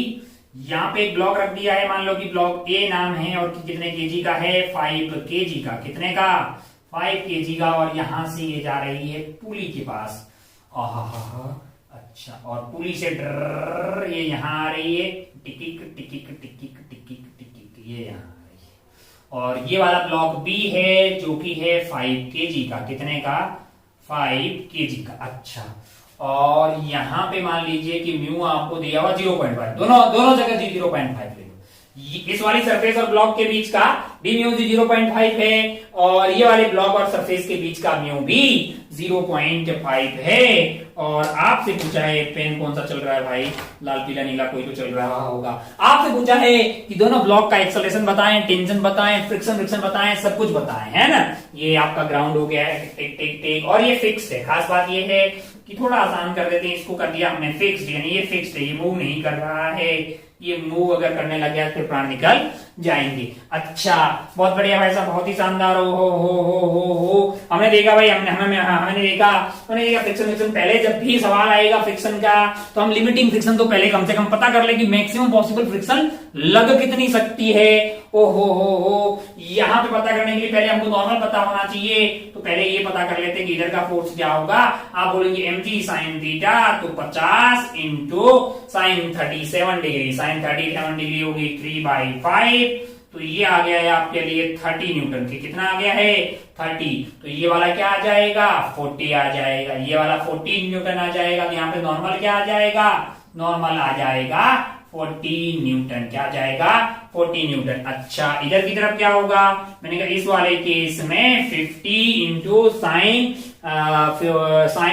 यहाँ पे एक ब्लॉक रख दिया है, मान लो कि ब्लॉक ए नाम है और कितने केजी का है? 5 केजी का। कितने का? 5 केजी का। और यहां से ये जा रही है पुली के पास। अच्छा, और पुली से ये यहाँ आ रही है, टिकिक टिकिक टिकिक टिकिक टिकिक, ये यहाँ आ रही है। और ये वाला ब्लॉक बी है जो कि है 5 केजी का। कितने का? 5 केजी का। अच्छा, और यहां पे मान लीजिए कि म्यू आपको दिया हुआ 0.5, दोनों जगह 0.5 ले लो। इस वाली सरफेस और ब्लॉक के बीच का भी म्यू 0.5 है, और ये वाले ब्लॉक और सरफेस के बीच का म्यू भी 0.5 है। और आपसे पूछा है, पेन कौन सा चल रहा है भाई? लाल पीला नीला कोई तो चल रहा होगा। आपसे पूछा है कि दोनों ब्लॉक का एक्सेलरेशन बताएं, टेंशन बताएं, फ्रिक्शन बताएं, सब कुछ बताएं, है ना? ये आपका ग्राउंड हो गया है, टिक टिक टिक, और ये फिक्स है। खास बात ये है कि थोड़ा आसान कर देते हैं, इसको कर दिया हमने फिक्स्ड, यानी ये फिक्स्ड है, ये मूव नहीं कर रहा है। ये मूव अगर करने लग गया तो प्राण निकल जाएंगे। अच्छा, बहुत बढ़िया भाई साहब, बहुत ही शानदार। हो हमने देखा भाई, हमने देखा फ्रिक्शन। पहले जब भी सवाल आएगा फ्रिक्शन का तो हम लिमिटिंग फ्रिक्शन तो पहले कम से कम पता कर ले कि मैक्सिमम पॉसिबल फ्रिक्शन लग कितनी सकती है। यहाँ पे पता करने के लिए पहले हमको नॉर्मल पता होना चाहिए, तो पहले ये पता कर लेते हैं कि इधर का फोर्स क्या होगा। आप बोलेंगे mg sin थीटा, तो 50 into sine 37 degree. Sine 37 degree होगी 3/5, तो ये आ गया है आपके लिए 30 न्यूटन की। कितना आ गया है? 30। तो ये वाला क्या आ जाएगा? 40 आ जाएगा। ये वाला 40 न्यूटन आ जाएगा। तो यहाँ पे नॉर्मल क्या आ जाएगा? नॉर्मल आ जाएगा 40 न्यूटन। क्या जाएगा? 40 न्यूटन। अच्छा, इधर की तरफ क्या होगा? मैंने कहा इस वाले केस में 50 इंटू साइन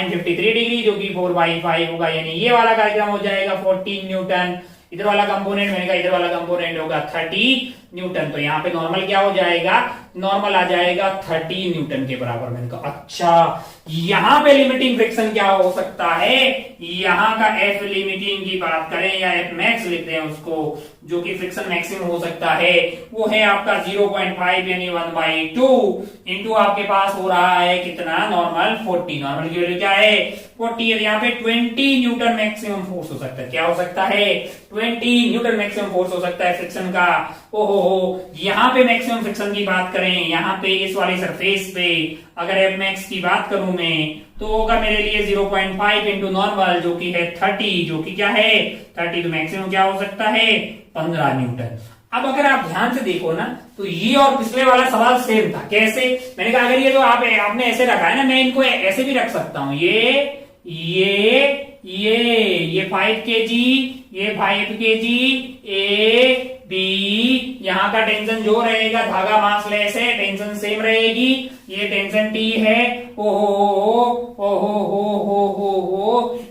53 डिग्री, जो कि 4/5 होगा, यानी ये वाला कार्यक्रम हो जाएगा 14 न्यूटन। इधर वाला कंपोनेंट, मैंने कहा इधर वाला कंपोनेंट होगा 30 न्यूटन। तो यहाँ पे नॉर्मल क्या हो जाएगा? नॉर्मल आ जाएगा 30 न्यूटन के बराबर। मैंने कहा अच्छा, यहाँ पे लिमिटिंग फ्रिक्शन क्या हो सकता है? यहाँ का एफ लिमिटिंग की बात करें या एफ मैक्स लिखते हैं उसको, जो कि फ्रिक्शन मैक्सिमम हो सकता है, वो है आपका 0.5 यानी 1/2 इंटू आपके पास हो रहा है कितना? नॉर्मल 40। नॉर्मल की वैल्यू क्या है? 40। यहाँ पे 20 न्यूटन मैक्सिमम फोर्स हो सकता है। क्या हो सकता है? 20 न्यूटन मैक्सिमम फोर्स हो सकता है फ्रिक्शन का। यहाँ पे मैक्सिमम फ्रिक्शन की बात करें, यहाँ पे इस वाली सरफेस पे अगर एफ मैक्स की बात करूं मैं, तो होगा मेरे लिए 0.5 इंटू नॉर्मल, जो कि है 30, जो कि क्या है? 30। तो मैक्सिमम क्या हो सकता है? 15 न्यूटन। अब अगर आप ध्यान से देखो ना, तो ये और पिछले वाला सवाल सेम था। कैसे? मैंने कहा अगर ये जो आपने ऐसे रखा है ना, मैं इनको ऐसे भी रख सकता हूं। ये 5 केजी, ये 5 केजी, ए बी, यहाँ का टेंशन जो रहेगा, धागा मास लेस है, टेंशन सेम रहेगी। ये टेंशन टी है।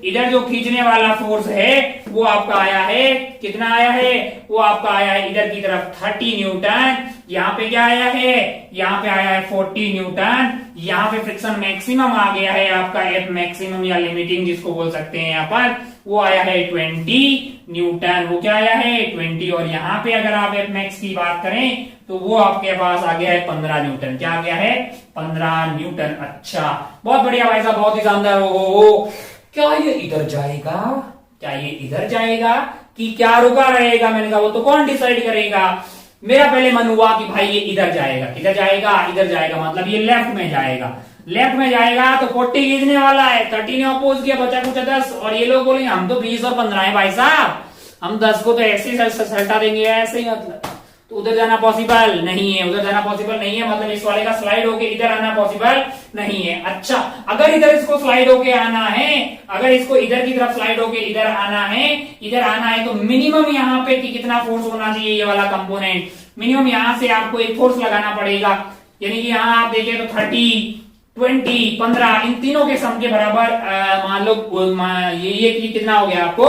इधर जो खींचने वाला फोर्स है वो आपका आया है, कितना आया है? वो आपका आया है इधर की तरफ 30 न्यूटन। यहाँ पे क्या आया है? यहाँ पे आया है 40 न्यूटन। यहाँ पे फ्रिक्शन मैक्सिमम आ गया है आपका एफ मैक्सिमम या लिमिटिंग जिसको बोल सकते हैं यहाँ पर, वो आया है 20 न्यूटन। वो क्या आया है? 20। और यहाँ पे अगर आप एफ मैक्स की बात करें तो वो आपके पास आ गया है 15 न्यूटन। क्या आ गया है? 15 न्यूटन। अच्छा, बहुत बढ़िया भाई साहब, बहुत ही शानदार। क्या ये इधर जाएगा? क्या ये इधर जाएगा कि क्या रुका रहेगा? मैंने कहा वो तो कौन डिसाइड करेगा। मेरा पहले मन हुआ कि भाई ये इधर जाएगा। किधर जाएगा? इधर जाएगा, मतलब ये लेफ्ट में जाएगा। लेफ्ट में जाएगा तो 40 खींचने वाला है, 30 ने अपोज किया, बचा कुछ 10। और ये लोग बोलेंगे हम तो 20 और 15 है भाई साहब, हम 10 को तो ऐसे ही सल्टा देंगे, ऐसे ही मतलब। तो उधर जाना पॉसिबल नहीं है, उधर जाना पॉसिबल नहीं है, मतलब इस वाले का स्लाइड होके इधर आना पॉसिबल नहीं है। अच्छा, अगर इधर इसको स्लाइड होके आना है, अगर इसको इधर की तरफ स्लाइड होके इधर आना है तो मिनिमम यहाँ पे कितना फोर्स होना चाहिए? ये वाला कंपोनेंट मिनिमम यहाँ से आपको एक फोर्स लगाना पड़ेगा। यानी कि यहाँ आप देखें तो 30, 20, 15 इन तीनों के सम के बराबर मान लो ये कि कितना हो गया आपको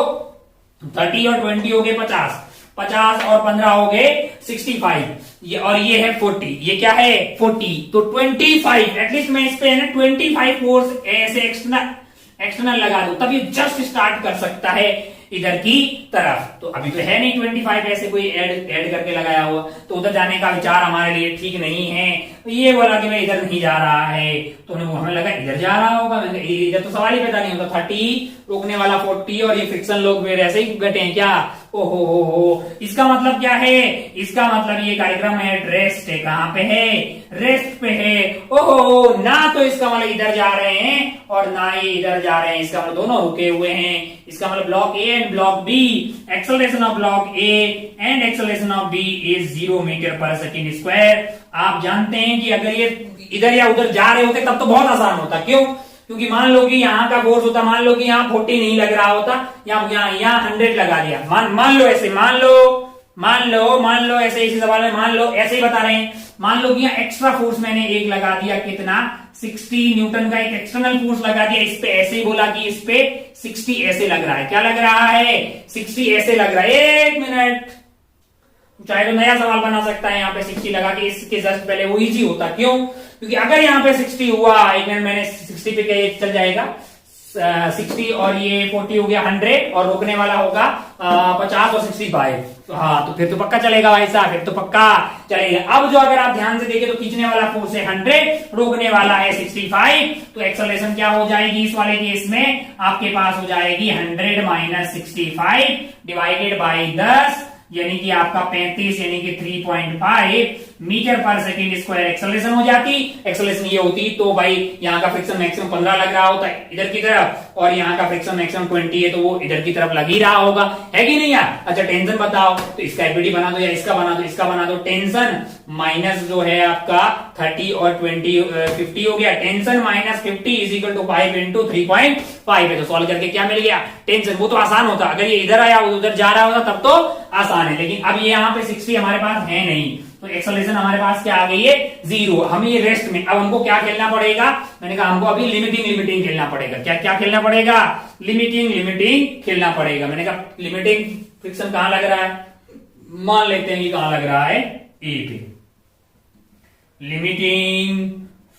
30 और 20 हो गए 50, 50 और 15 हो गए 65, ये और ये है 40, ये क्या है 40, तो 25 एटलीस्ट मैं इस पे है ना 25 फोर्स ऐसे एक्सटर्नल लगा दूं तब ये जस्ट स्टार्ट कर सकता है इधर की तरफ। तो अभी तो है नहीं 25 ऐसे कोई ऐड करके लगाया हुआ, तो उधर जाने का विचार हमारे लिए ठीक नहीं है। तो ये बोला कि मैं इधर नहीं जा रहा है, तो हमें लगा इधर जा रहा होगा, मैंने इधर तो सवाल ही पैदा नहीं होता। 30 रोकने वाला 40 और ये फ्रिक्शन लोग फिर ऐसे ही घटे हैं क्या? ओहो हो, इसका मतलब क्या है? इसका मतलब ये कार्यक्रम है रेस्ट है, कहाँ पे है? रेस्ट पे है। ओहो, ना तो इसका मतलब इधर जा रहे हैं और ना ही इधर जा रहे हैं, इसका मतलब दोनों रुके हुए हैं। इसका मतलब block A and block B, acceleration of block A and acceleration of B is 0 metre पर सेकेंड स्क्वायर। आप जानते हैं कि अगर ये इधर या उधर जा रहे होते तब तो बहुत आसान होता। क्यों? क्योंकि मान लो कि यहाँ का फोर्स होता, मान लो कि यहाँ 40 नहीं लग रहा होता, यहाँ 100 लगा दिया, मान लो ऐसे, मान लो ऐसे, इसी सवाल में मान लो ऐसे ही बता रहे हैं, मान लो कि यहाँ एक्स्ट्रा फोर्स मैंने एक लगा दिया, कितना 60 न्यूटन का एक एक्सटर्नल फोर्स लगा दिया इस पे, ऐसे ही बोला कि इस पे 60 ऐसे लग रहा है। क्या लग रहा है? 60 ऐसे लग रहा है। 1 मिनट, चाहे तो नया सवाल बना सकता है यहाँ पे 60 लगा के, इसके जस्ट पहले वो इजी होता। क्यों? क्योंकि अगर यहाँ पे 60 हुआ, एक मिनट मैंने 60 पे क्या चल जाएगा, 60 और ये 40 हो गया 100 और रोकने वाला होगा 50 और 65, तो हाँ, तो फिर तो पक्का चलेगा भाई साहब, फिर तो पक्का चलेगा। अब जो अगर आप ध्यान से देखें तो खींचने वाला फोर्स है 100, रोकने वाला है 65, तो एक्सेलरेशन क्या हो जाएगी इस वाले केस में? आपके पास हो जाएगी 100 माइनस 65 डिवाइडेड बाई 10, यानी कि आपका 35 यानी कि 3.5 मीटर पर सेकेंड स्क्वायर एक्सेलरेशन हो जाती। एक्सेलरेशन ये होती तो भाई यहाँ का फ्रिक्शन मैक्सिमम 15 लग रहा होता है इधर की तरफ, और यहाँ का फ्रिक्शन मैक्सिमम 20 है, तो वो इधर की तरफ लग ही रहा होगा, है कि नहीं यार? अच्छा, टेंशन बताओ, तो इसका एफबीडी बना दो या इसका बना दो, इसका बना दो। टेंशन माइनस जो है आपका 30 और 20 50 हो गया, tension minus 50 is equal to 5 into 3.5 है। तो सॉल्व करके क्या मिल गया? टेंशन। वो तो आसान होता, अगर ये इधर आया उधर जा रहा होता तब तो आसान है, लेकिन अब ये यहाँ पे 60 हमारे पास है नहीं, तो एक्सेलरेशन हमारे पास क्या आ गई है? 0। हमें ये रेस्ट में, अब हमको क्या खेलना पड़ेगा? मैंने कहा हमको अभी लिमिटिंग खेलना पड़ेगा। क्या खेलना पड़ेगा? लिमिटिंग खेलना पड़ेगा। मैंने कहा लिमिटिंग फ्रिक्शन कहां लग रहा है? मान लेते हैं कि कहां लग रहा है? ए पे। Limiting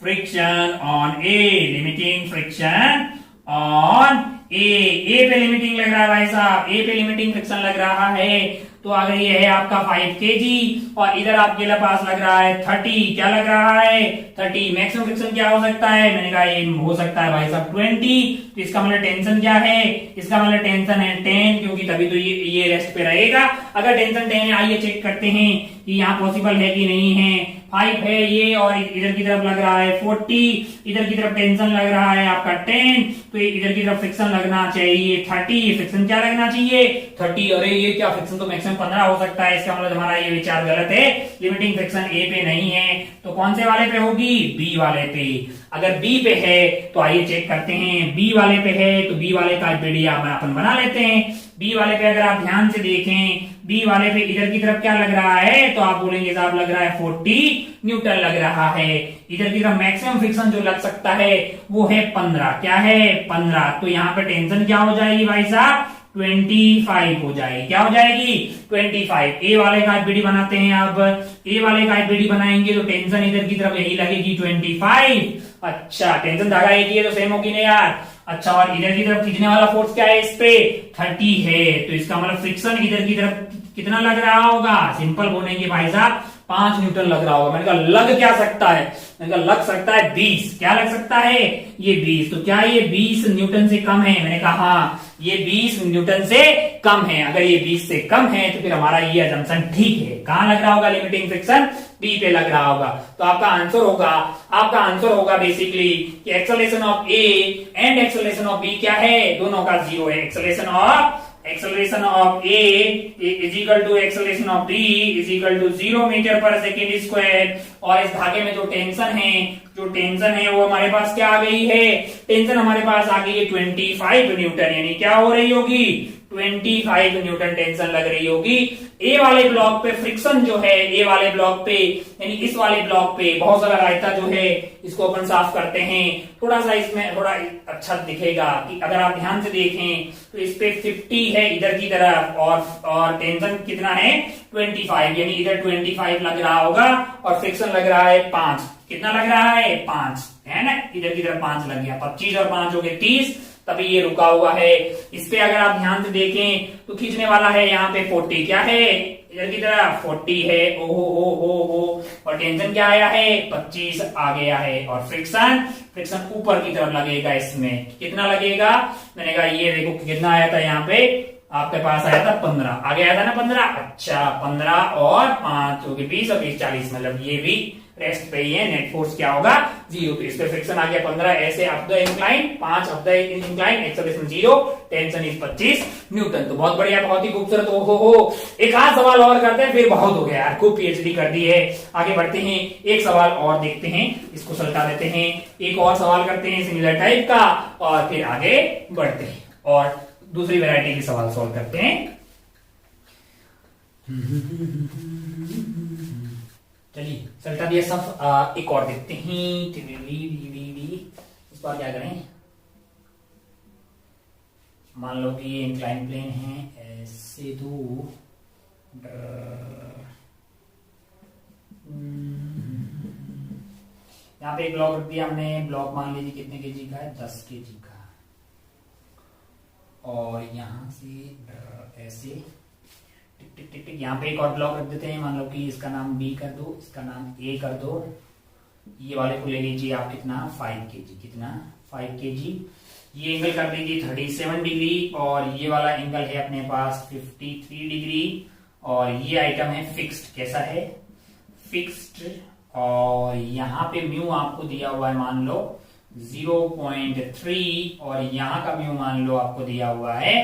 friction on A, limiting friction on A पे लिमिटिंग लग रहा है भाई साहब, ए पे लिमिटिंग फ्रिक्शन लग रहा है। तो अगर ये है आपका 5 kg और इधर आपके पास लग रहा है 30, क्या लग रहा है? 30। मैक्सिमम फ्रिक्शन क्या हो सकता है? मैंने कहा ये हो सकता है भाई साहब 20, तो इसका मतलब टेंशन क्या है? इसका मतलब टेंशन है 10, क्योंकि तभी तो ये रेस्ट पे रहेगा। अगर टेंशन 10 है, आइए चेक करते हैं कि यहाँ पॉसिबल है कि नहीं है। 5 है ये, और इधर की तरफ लग रहा है 40, इधर की तरफ टेंशन लग रहा है आपका 10, तो इधर की तरफ फ्रिक्शन लगना चाहिए 30। फ्रिक्शन क्या लगना चाहिए? 30। अरे ये क्या, फ्रिक्शन तो मैक्सिमम 15 हो सकता है, इसका मतलब हमारा ये विचार गलत है। लिमिटिंग फ्रिक्शन ए पे नहीं है, तो कौन से वाले पे होगी? बी वाले पे। अगर बी पे है तो आइए चेक करते हैं। बी वाले पे है तो बी वाले का पीडीएफ अपन बना लेते हैं। बी वाले पे अगर आप ध्यान से देखें, बी वाले पे इधर की तरफ क्या लग रहा है? तो आप बोलेंगे साहब लग रहा है 40 न्यूटन लग रहा है। इधर की तरफ मैक्सिमम फ्रिक्शन जो लग सकता है वो है 15। क्या है? 15। तो यहाँ पे टेंशन क्या हो जाएगी भाई साहब? 25 हो जाएगी। क्या हो जाएगी? 25। ए वाले का एफबीडी बनाते हैं। अब ए वाले का एफबीडी बनाएंगे तो टेंशन इधर की तरफ यही लगेगी 25। अच्छा, टेंशन धागा एक ही है तो सेम होगी ना यार। अच्छा, और इधर की तरफ खींचने वाला फोर्स क्या है इस पे? 30 है, तो इसका मतलब फ्रिक्शन इधर की तरफ कितना लग रहा होगा? सिंपल बोलेंगे भाई साहब 5 न्यूटन लग रहा होगा। मैंने कहा लग क्या सकता है? मैंने कहा लग सकता है 20। क्या लग सकता है? ये 20। तो क्या ये 20 न्यूटन से कम है? मैंने कहा हाँ, ये 20 न्यूटन से कम है। अगर ये 20 से कम है तो फिर हमारा ये असम्पशन ठीक है। कहां लग रहा होगा लिमिटिंग फ्रिक्शन? बी पे लग रहा होगा। तो आपका आंसर होगा बेसिकली कि acceleration of A and acceleration of B क्या है? दोनों का 0 है। Acceleration of A is equal to acceleration of B is equal to 0 metre पर सेकेंड स्क्वायर। और इस धागे में जो टेंशन है वो हमारे पास क्या आ गई है? टेंशन हमारे पास आ गई है 25 न्यूटन, यानी क्या हो रही होगी? 25 न्यूटन टेंशन लग रही होगी। ए वाले ब्लॉक पे फ्रिक्शन जो है, ए वाले ब्लॉक पे यानी इस वाले ब्लॉक पे बहुत सारा रायता जो है, इसको अपन साफ करते हैं। थोड़ा सा इसमें थोड़ा अच्छा दिखेगा कि अगर आप ध्यान से देखें तो इस पे 50 है इधर की तरफ और टेंशन कितना है 25, यानी इधर 25 लग रहा होगा और फ्रिक्शन लग रहा है 5। कितना लग रहा है 5 है ना, इधर की तरफ 5 लग गया, 25 और 5 हो गए 30, तभी ये रुका हुआ है। इस पे अगर आप ध्यान से देखें तो खींचने वाला है यहाँ पे 40, क्या है इधर की तरफ 40 है, ओ और टेंशन क्या आया है 25 आ गया है, और फ्रिक्शन ऊपर की तरफ लगेगा। इसमें कितना लगेगा, मैंने कहा ये देखो कितना आया था यहाँ पे आपके पास आया था 15, आगे आया था ना 15। अच्छा 15 और 5 हो गए 20 और 20 40, मतलब ये भी रेस्ट पे ही है। नेट फोर्स क्या होगा 0, तो इस पे फ्रिक्शन आ गया 15 ऐसे up the incline, 5 up the incline, acceleration 0, tension is 25 Newton. तो बहुत बढ़िया, बहुत ही खूबसूरत। हो एक आध सवाल और करते हैं, फिर बहुत हो गया यार, खूब पीएचडी कर दी है। आगे बढ़ते हैं, एक सवाल और देखते हैं, इसको सलटा देते हैं, एक और सवाल करते हैं सिमिलर टाइप का, और फिर आगे बढ़ते हैं और दूसरी वैरायटी के सवाल सॉल्व करते हैं। चलिए सलटा दिया सब, एक और देखते हैं। इस बार क्या करें, मान लो कि ये इंक्लाइन प्लेन है, ऐसे दो यहाँ पे एक ब्लॉक रख दिया हमने। ब्लॉक मान लीजिए कितने केजी का है 10 केजी का, और यहां से ऐसे टिक टिक टिक टिक यहाँ पे एक और ब्लॉक रख देते हैं। मान लो कि इसका नाम बी कर दो, इसका नाम ए कर दो। ये वाले को ले लीजिए आप कितना 5 केजी, कितना 5 केजी। ये एंगल कर दीजिए 37 डिग्री, और ये वाला एंगल है अपने पास 53 डिग्री, और ये आइटम है फिक्स्ड। कैसा है फिक्स्ड, और यहाँ पे म्यू आपको दिया हुआ है मान लो 0.3, और यहाँ का म्यू मान लो आपको दिया हुआ है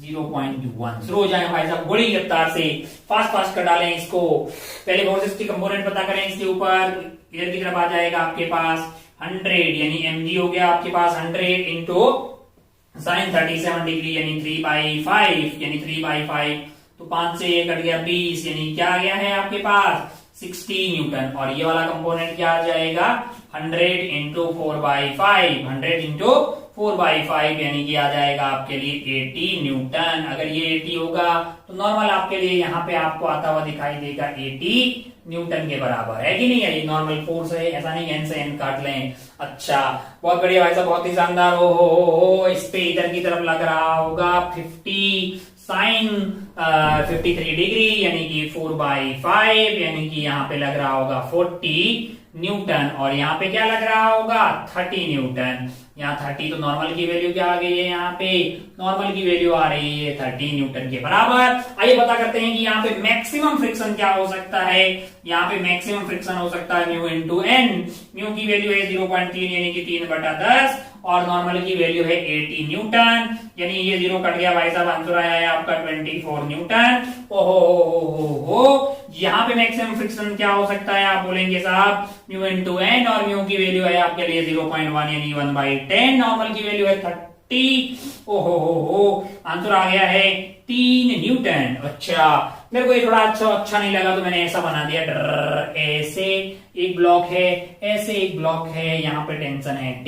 0.1। शुरू हो जाए भाई साहब बड़ी रफ्तार से, फास्ट कर डालें इसको। पहले फोर्सेस की कंपोनेंट पता करें इसके ऊपर। इधर की तरफ आ जाएगा आपके पास 100, यानी mg हो गया आपके पास 100 इंटू साइन 37 डिग्री, यानी 3/5, यानी 3/5, तो 5 से ये कट गया 20, यानी क्या आ गया है आपके पास 60 न्यूटन। और ये वाला कंपोनेंट क्या आ जाएगा 100 इंटू 4/5, 100 इंटू 4/5, यानी कि आ जाएगा आपके लिए 80 न्यूटन। अगर ये 80 होगा तो नॉर्मल आपके लिए यहाँ पे आपको आता हुआ दिखाई देगा 80 न्यूटन के बराबर, है कि नहीं है। ये नॉर्मल फोर्स है, ऐसा नहीं एन से एन काट लें। अच्छा बहुत बढ़िया भाई साहब, बहुत ही शानदार। हो इस पे इधर की तरफ लग रहा होगा 50 साइन 53 डिग्री, यानी कि 4/5, यानी कि यहाँ पे लग रहा होगा 40 न्यूटन, और यहाँ पे क्या लग रहा होगा 30 न्यूटन। यहाँ 30 तो नॉर्मल की वैल्यू क्या आ गई है, यहाँ पे नॉर्मल की वैल्यू आ रही है 30 न्यूटन के बराबर। आइए पता करते हैं कि यहाँ पे मैक्सिमम फ्रिक्शन क्या हो सकता है। यहाँ पे मैक्सिमम फ्रिक्शन हो सकता है म्यू इंटू एन। म्यू की वैल्यू है 0.3, यानी कि 3/10, और नॉर्मल की वैल्यू है 80 न्यूटन, यानी ये 0 कट गया भाई साहब, आंसर आया है आपका 24 न्यूटन। ओहो यहाँ पे मैक्सिमम फ्रिक्शन क्या हो सकता है, आप बोलेंगे साहब म्यू इंटू एन, और म्यू की वैल्यू है आपके लिए 0.1, यानी 1/10, नॉर्मल की वैल्यू है 30। ओहो आंसर आ गया है 3 न्यूटन। अच्छा मेरे को ये थोड़ा अच्छा नहीं लगा, तो मैंने ऐसा बना दिया, ऐसे एक ब्लॉक है, ऐसे एक ब्लॉक है, यहाँ पे टेंशन है T,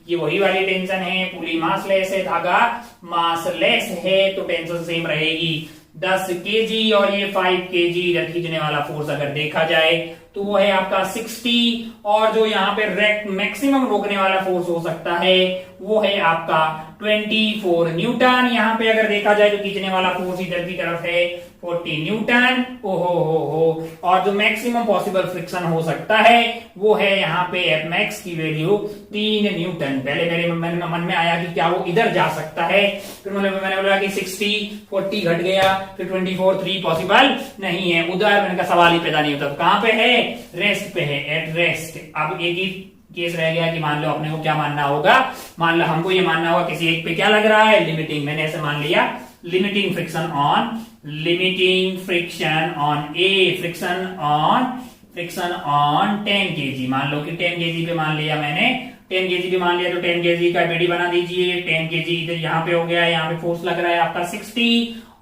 ये वही वाली टेंशन है, पुली मासलेस है, धागा मासलेस है, तो टेंशन सेम रहेगी 10 केजी, और ये 5 केजी। इधर खींचने वाला फोर्स अगर देखा जाए तो वो है आपका 60, और जो यहाँ पे मैक्सिमम रोकने वाला फोर्स हो सकता है वो है आपका 24 न्यूटन। यहाँ पे अगर देखा जाए तो खींचने वाला फोर्स इधर की तरफ है 40 न्यूटन। ओहो और जो मैक्सिमम पॉसिबल फ्रिक्शन हो सकता है वो है यहाँ पे एफ मैक्स की वैल्यू 3 न्यूटन। पहले मेरे मन में आया कि क्या वो इधर जा सकता है, फिर मैंने बोला कि 60 40 घट गया, फिर 24 3 पॉसिबल नहीं है, उधर मैंने कहा सवाल ही पैदा नहीं होता। कहां पे है, रेस्ट पे है, एट रेस्ट। अब एक ही केस रह गया कि मान लो अपने को क्या मानना होगा, मान लो हमको ये मानना होगा किसी एक पे क्या लग रहा है, लिमिटिंग। मैंने ऐसे मान लिया limiting friction on A, friction on 10 KG. मान लो कि 10 केजी पे मान लिया मैंने 10 केजी भी मान लिया तो 10 केजी का बीडी बना दीजिए। 10 केजी इधर यहाँ पे हो गया, यहाँ पे फोर्स लग रहा है आपका 60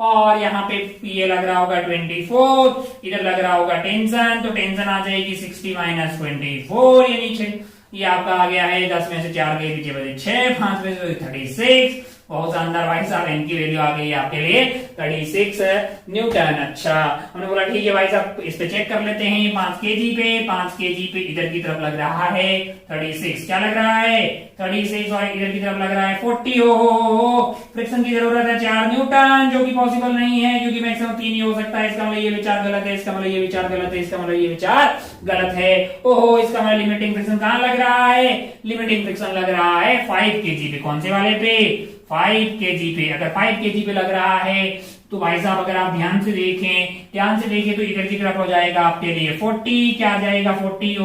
और यहाँ पे ये लग रहा होगा 24, इधर लग रहा होगा टेंशन, तो टेंशन आ जाएगी 60 माइनस 24, ये नीचे ये आपका आ गया है 10 में से 4 गए, पीछे बचे 6, 5 में से 36। बहुत शानदार भाई साहब, इनकी वैल्यू आ गई आपके लिए 36 न्यूटन। अच्छा, हमने बोला ठीक है भाई साहब, इस पे चेक कर लेते हैं। 5 केजी पे इधर की तरफ लग रहा है 36, क्या लग रहा है 36 और इधर की तरफ लग रहा है 40। हो फ्रिक्शन की जरूरत है 4 न्यूटन, जो कि पॉसिबल नहीं है क्योंकि मैक्सिमम 3 ही हो सकता है। इसका मतलब ये विचार गलत है, इसका मतलब ये विचार गलत है, इसका मतलब ये विचार गलत है। ओहो, इसका मतलब लिमिटिंग फ्रिक्शन कहां लग रहा है? लिमिटिंग फ्रिक्शन लग रहा है 5 केजी पे। कौन से वाले पे? 5 केजी पे। अगर 5 केजी पे लग रहा है तो भाई साहब अगर आप ध्यान से देखें तो इधर की तरफ हो जाएगा आपके लिए 40, क्या आ जाएगा 40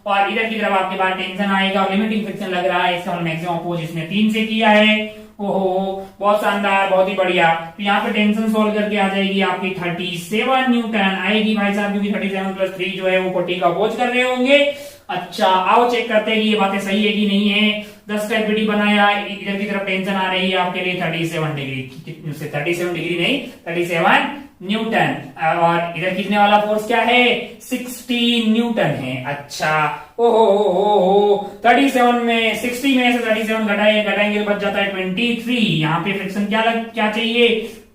और इधर की तरफ आपके पास टेंशन आएगा और लिमिटिंग फ्रिक्शन लग रहा है, इसका मैक्सिमम अपोज इसने 3 से किया है। ओहो, बहुत शानदार, बहुत ही बढ़िया। तो यहाँ पे टेंशन सोल्व करके आ जाएगी आपकी 37 न्यूटन आएगी भाई साहब, क्योंकि 37 प्लस 3 जो है वो 40 का अपोज कर रहे होंगे। अच्छा, आओ चेक करते हैं कि ये बातें सही है कि नहीं है। 10 का एफबीडी बनाया, इधर की तरफ टेंशन आ रही है आपके लिए 37 डिग्री, 37 डिग्री नहीं 37 न्यूटन, और इधर खींचने वाला फोर्स क्या है 60 न्यूटन है। अच्छा, ओहो 37 में 60 में से 37 घटाएंगे तो बच जाता है 23। यहाँ पे फ्रिक्शन क्या चाहिए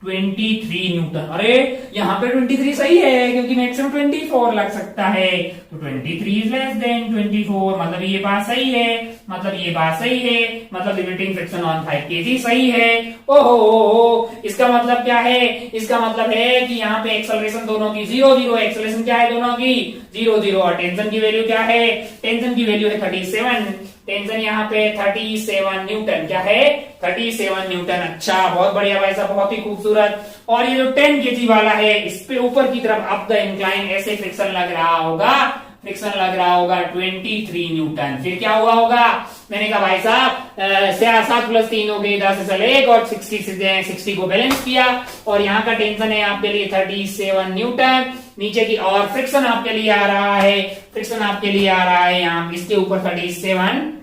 23 न्यूटन। अरे यहाँ पे 23 सही है क्योंकि मैक्सिमम 24 लग सकता है, तो 23 इज लेस देन 24, मतलब ये बात सही है, मतलब लिमिटिंग फ्रिक्शन ऑन 5 केजी सही है। ओहो, इसका मतलब क्या है? इसका मतलब है कि यहाँ पे एक्सेलरेशन दोनों की 0-0, एक्सेलरेशन क्या है दोनों की 0-0, और टेंशन की वैल्यू क्या है? टेंशन की वैल्यू है 37, टेंशन यहाँ पे 37 न्यूटन, क्या है 37 न्यूटन। अच्छा, बहुत बढ़िया भाई साहब, बहुत ही खूबसूरत। और ये जो 10 केजी वाला है इस पे ऊपर की तरफ अप द इंक्लाइन ऐसे फ्रिक्शन लग रहा होगा 23 न्यूटन। फिर क्या हुआ होगा? मैंने कहा भाई साहब 7 प्लस 3 हो गई 10 से 1 और 60 को बैलेंस किया, और यहाँ का टेंशन है आपके लिए 37 न्यूटन नीचे की, और फ्रिक्शन आपके लिए आ रहा है यहाँ इसके ऊपर 37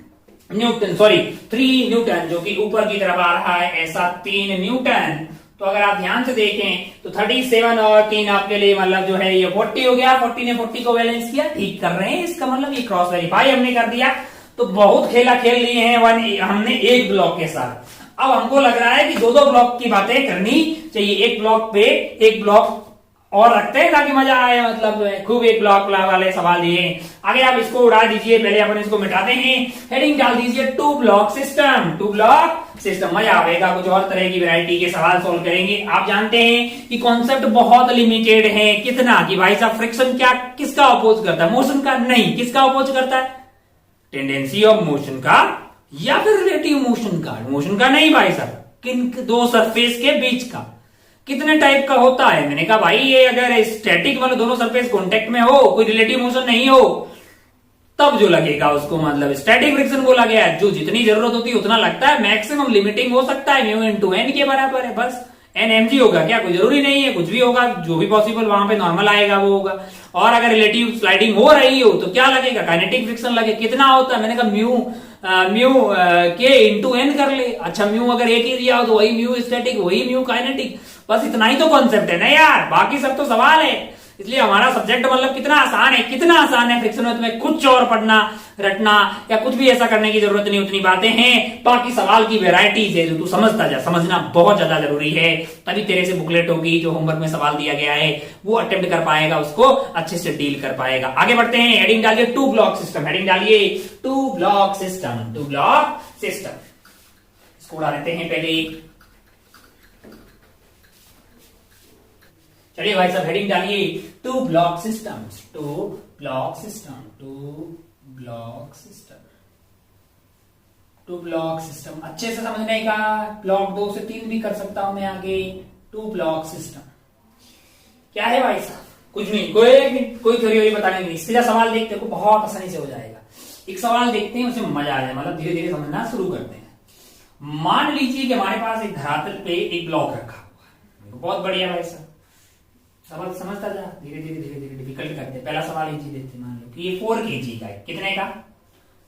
न्यूटन, सॉरी 3 न्यूटन, जो कि ऊपर की तरफ आ रहा है ऐसा 3 न्यूटन। तो अगर आप ध्यान से देखें तो 37 और 3 आपके लिए मतलब जो है ये 40 हो गया, 40 ने 40 को बैलेंस किया, ठीक कर रहे हैं, इसका मतलब ये क्रॉस वेरीफाई हमने कर दिया। तो बहुत खेल लिए हैं हमने एक ब्लॉक के साथ। अब हमको लग रहा है कि 2-2 ब्लॉक की बातें करनी चाहिए, एक ब्लॉक पे एक ब्लॉक और रखते हैं ताकि मजा आए, मतलब खूब एक ब्लॉक वाले सवाल दिए। आगे आप इसको उड़ा दीजिए, पहले अपन इसको मिटाते हैं। हेडिंग डाल दीजिए 2 ब्लॉक सिस्टम, मजा आएगा, कुछ और तरह की वैरायटी के सवाल सोल्व करेंगे। आप जानते हैं कि कॉन्सेप्ट बहुत लिमिटेड है, कितना कि भाई साहब फ्रिक्शन किसका अपोज करता है? मोशन का नहीं, किसका अपोज करता है? टेंडेंसी ऑफ मोशन का या फिर रिलेटिव मोशन का नहीं भाई साहब, किन 2 सरफेस के बीच का। कितने टाइप का होता है? मैंने कहा भाई ये अगर स्टैटिक वाले दोनों सरफेस कांटेक्ट में हो, कोई रिलेटिव मोशन नहीं हो, तब जो लगेगा उसको मतलब स्टैटिक फ्रिक्शन बोला गया है। जो जितनी जरूरत होती है उतना लगता है, मैक्सिमम लिमिटिंग हो सकता है म्यू इनटू एन के बराबर है, बस एन mg होगा क्या? कोई जरूरी नहीं है, कुछ भी होगा, जो भी पॉसिबल वहां पे नॉर्मल आएगा वो होगा। और अगर रिलेटिव स्लाइडिंग हो रही हो तो क्या लगेगा? काइनेटिक फ्रिक्शन लगे। कितना होता है? मैंने कहा म्यू के इंटू एन कर ले। अच्छा, म्यू अगर एक ही दिया हो तो वही म्यू स्टैटिक, वही म्यू काइनेटिक, बस इतना ही तो कॉन्सेप्ट है ना यार, बाकी सब तो सवाल है। इसलिए हमारा सब्जेक्ट मतलब कितना आसान है फ्रिक्शन में तुम्हें कुछ और पढ़ना रटना या कुछ भी ऐसा करने की जरूरत नहीं, उतनी बातें हैं। बाकी सवाल की वेराइटीज है जो तू समझता जा, समझना बहुत ज्यादा जरूरी है, तभी तेरे से बुकलेट होगी, जो होमवर्क में सवाल दिया गया है वो अटेम्प्ट कर पाएगा, उसको अच्छे से डील कर पाएगा। आगे बढ़ते हैं, हेडिंग डालिए 2 ब्लॉक सिस्टम, हेडिंग डालिए 2 ब्लॉक सिस्टम। इसको उड़ा लेते हैं पहले। चलिए भाई साहब, हेडिंग डालिए 2 ब्लॉक सिस्टम। अच्छे से समझने का, ब्लॉक 2 से 3 भी कर सकता हूं मैं आगे। 2 ब्लॉक सिस्टम क्या है भाई साहब? कुछ नहीं, कोई थ्योरी बताने नहीं, सीधा सवाल देखते हो, बहुत आसानी से हो जाएगा। एक सवाल देखते हैं, उसमें मजा आ जाए, मतलब धीरे धीरे समझना शुरू करते हैं। मान लीजिए कि हमारे पास एक धरातल पे एक ब्लॉक रखा हुआ है, बहुत बढ़िया भाई साहब, सवाल समझता जा, धीरे धीरे डिफिकल्ट करते हैं। पहला सवाल इजी देते हैं, मान लो कि ये 4 kg का है, कितने का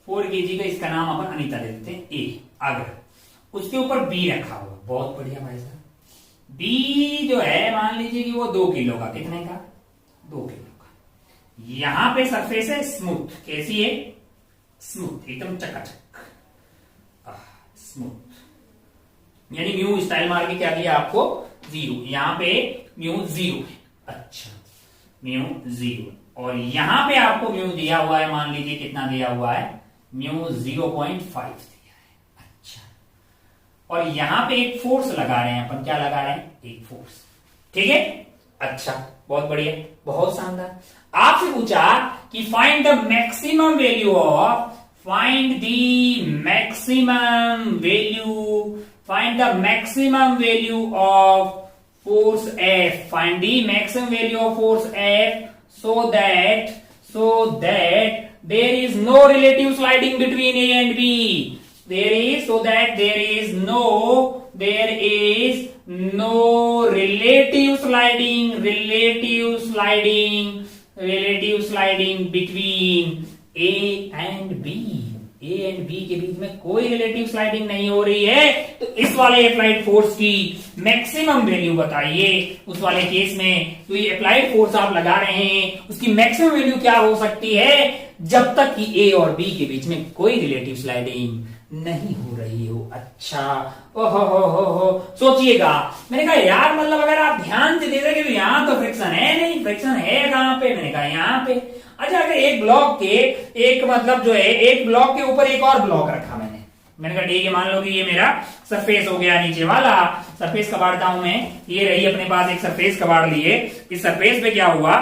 4 kg का, इसका नाम अपन अनीता दे देते हैं ए। अगर उसके ऊपर बी रखा हुआ, बहुत बढ़िया भाई साहब। बी जो है मान लीजिए कि वो 2 किलो का, कितने का? 2 किलो का। यहां पे सरफेस है स्मूथ, कैसी है? स्मूथ, एकदम चकाचक स्मूथ, यानी म्यू स्टाइल मार के क्या दिया आपको? 0। यहां पे म्यू 0 है। अच्छा, म्यू 0, और यहां पे आपको म्यू दिया हुआ है, मान लीजिए कितना दिया हुआ है? म्यू 0.5 दिया है। अच्छा, और यहां पे एक फोर्स लगा रहे हैं अपन, क्या लगा रहे हैं? एक फोर्स, ठीक है। अच्छा, बहुत बढ़िया, बहुत शानदार। आपसे पूछा कि find the maximum value of, find the maximum value, find the maximum value of force F, find the maximum value of force F so that there is no relative sliding between A and B. There is no relative sliding between A and B. A and B के बीच में कोई relative sliding नहीं हो रही है, तो इस वाले अप्लाइड फोर्स की मैक्सिमम वैल्यू बताइए। उस वाले केस में तो ये अप्लाइड फोर्स आप लगा रहे हैं, उसकी मैक्सिमम वैल्यू क्या हो सकती है? जब तक कि ए और बी के बीच में कोई रिलेटिव स्लाइडिंग नहीं हो रही हो। अच्छा, ओहो, सोचिएगा। मैंने कहा यार मतलब अगर आप ध्यान से देखेंगे तो यहां तो फ्रिक्शन है नहीं, फ्रिक्शन है कहां पे? मैंने कहा यहां पे। अच्छा, अगर एक ब्लॉक के एक मतलब जो है, एक ब्लॉक के ऊपर एक और ब्लॉक रखा मैंने कहा ठीक है, मान लो कि ये मेरा सरफेस हो गया नीचे वाला। सरफेस कबाड़ता हूं मैं, ये रही अपने पास एक सरफेस कबाड़ लिए। इस सरफेस पे क्या हुआ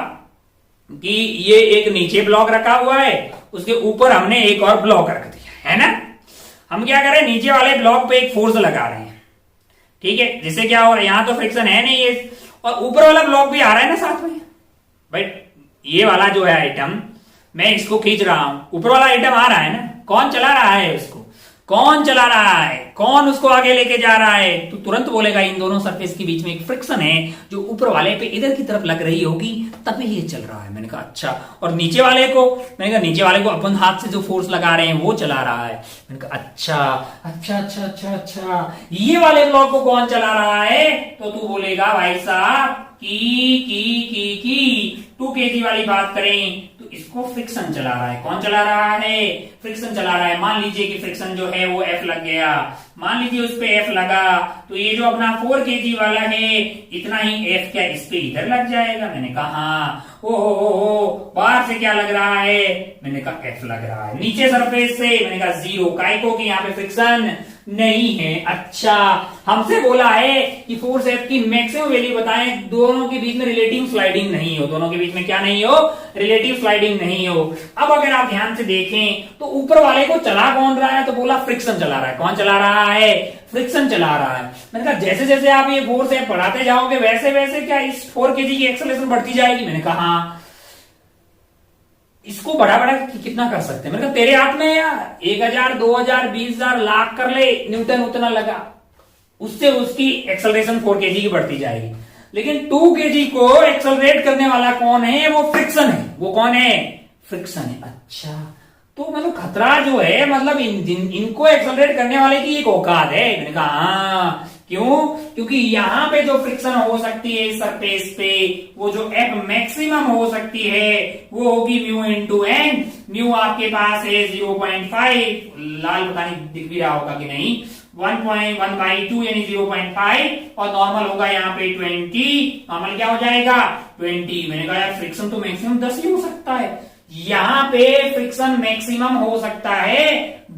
कि ये एक नीचे ब्लॉक रखा हुआ है, उसके ऊपर हमने एक और ब्लॉक रख दिया है ना। हम क्या करें, नीचे वाले ब्लॉक पे एक फोर्स लगा रहे हैं, ठीक है, जिससे क्या हो रहा है, यहां तो फ्रिक्शन है नहीं है, और ऊपर वाला ब्लॉक भी आ रहा है ना साथ में। भाई ये वाला जो है आइटम, मैं इसको खींच रहा हूं, ऊपर वाला आइटम आ रहा है ना, कौन चला रहा है उसको? कौन चला रहा है? कौन उसको आगे लेके जा रहा है? तो तुरंत बोलेगा इन दोनों सरफेस के बीच में एक फ्रिक्शन है जो ऊपर वाले पे इधर की तरफ लग रही होगी, तभी ये चल रहा है। मैंने कहा अच्छा, और नीचे वाले को? मैंने कहा नीचे वाले को अपन हाथ से जो फोर्स लगा रहे हैं वो चला रहा है। मैंने कहा अच्छा अच्छा अच्छा अच्छा अच्छा, ये वाले ब्लॉक को कौन चला रहा है? तो तू बोलेगा भाई साहब की 2 kg वाली बात करें तो इसको फ्रिक्शन चला रहा है। कौन चला रहा है? फ्रिक्शन चला रहा है। मान लीजिए कि फ्रिक्शन जो है वो F लग गया, मान लीजिए उस पे F लगा, तो ये जो अपना 4 kg वाला है, इतना ही F क्या इस पे इधर लग जाएगा? मैंने कहा हाँ। ओ बाहर से क्या लग रहा है? मैंने कहा F लग रहा है। नीचे सरफेस से? मैंने कहा 0, काहे को कि यहाँ पे फ्रिक्शन नहीं है। अच्छा, हमसे बोला है कि फोर्स F की मैक्सिमम वैल्यू बताएं, दोनों के बीच में रिलेटिव स्लाइडिंग नहीं हो, दोनों के बीच में क्या नहीं हो? रिलेटिव स्लाइडिंग नहीं हो। अब अगर आप ध्यान से देखें तो ऊपर वाले को चला कौन रहा है? तो बोला फ्रिक्शन चला रहा है। कौन चला रहा है? फ्रिक्शन चला रहा है। मैंने कहा जैसे जैसे आप ये फोर्स F बढ़ाते जाओगे वैसे वैसे क्या इस 4 kg की एक्सेलरेशन बढ़ती जाएगी? मैंने कहा हाँ। इसको बड़ा बड़ा कितना कर सकते हैं? मैंने कहा तेरे हाथ में है यार, 1000 2000 20000 लाख कर ले, न्यूटन उतना लगा, उससे उसकी एक्सेलरेशन 4 kg की बढ़ती जाएगी। लेकिन 2 kg को एक्सेलरेट करने वाला कौन है? वो फ्रिक्शन है। वो कौन है? फ्रिक्शन है। अच्छा, तो मतलब खतरा जो है, मतलब इनको एक्सेलरेट करने वाले की एक औकात है। मैंने कहा हाँ, क्यों? क्योंकि यहां पे जो फ्रिक्शन हो सकती है सरफेस पे, वो जो F मैक्सिमम हो सकती है वो होगी म्यू इंटू एन। म्यू आपके पास है 0.5, लाल पता नहीं दिख भी रहा होगा कि नहीं, 1.1/2 यानी 0.5, और नॉर्मल होगा यहाँ पे 20। नॉर्मल क्या हो जाएगा? 20। मैंने कहा यार फ्रिक्शन तो मैक्सिमम 10 ही हो सकता है, यहां पे फ्रिक्शन मैक्सिमम हो सकता है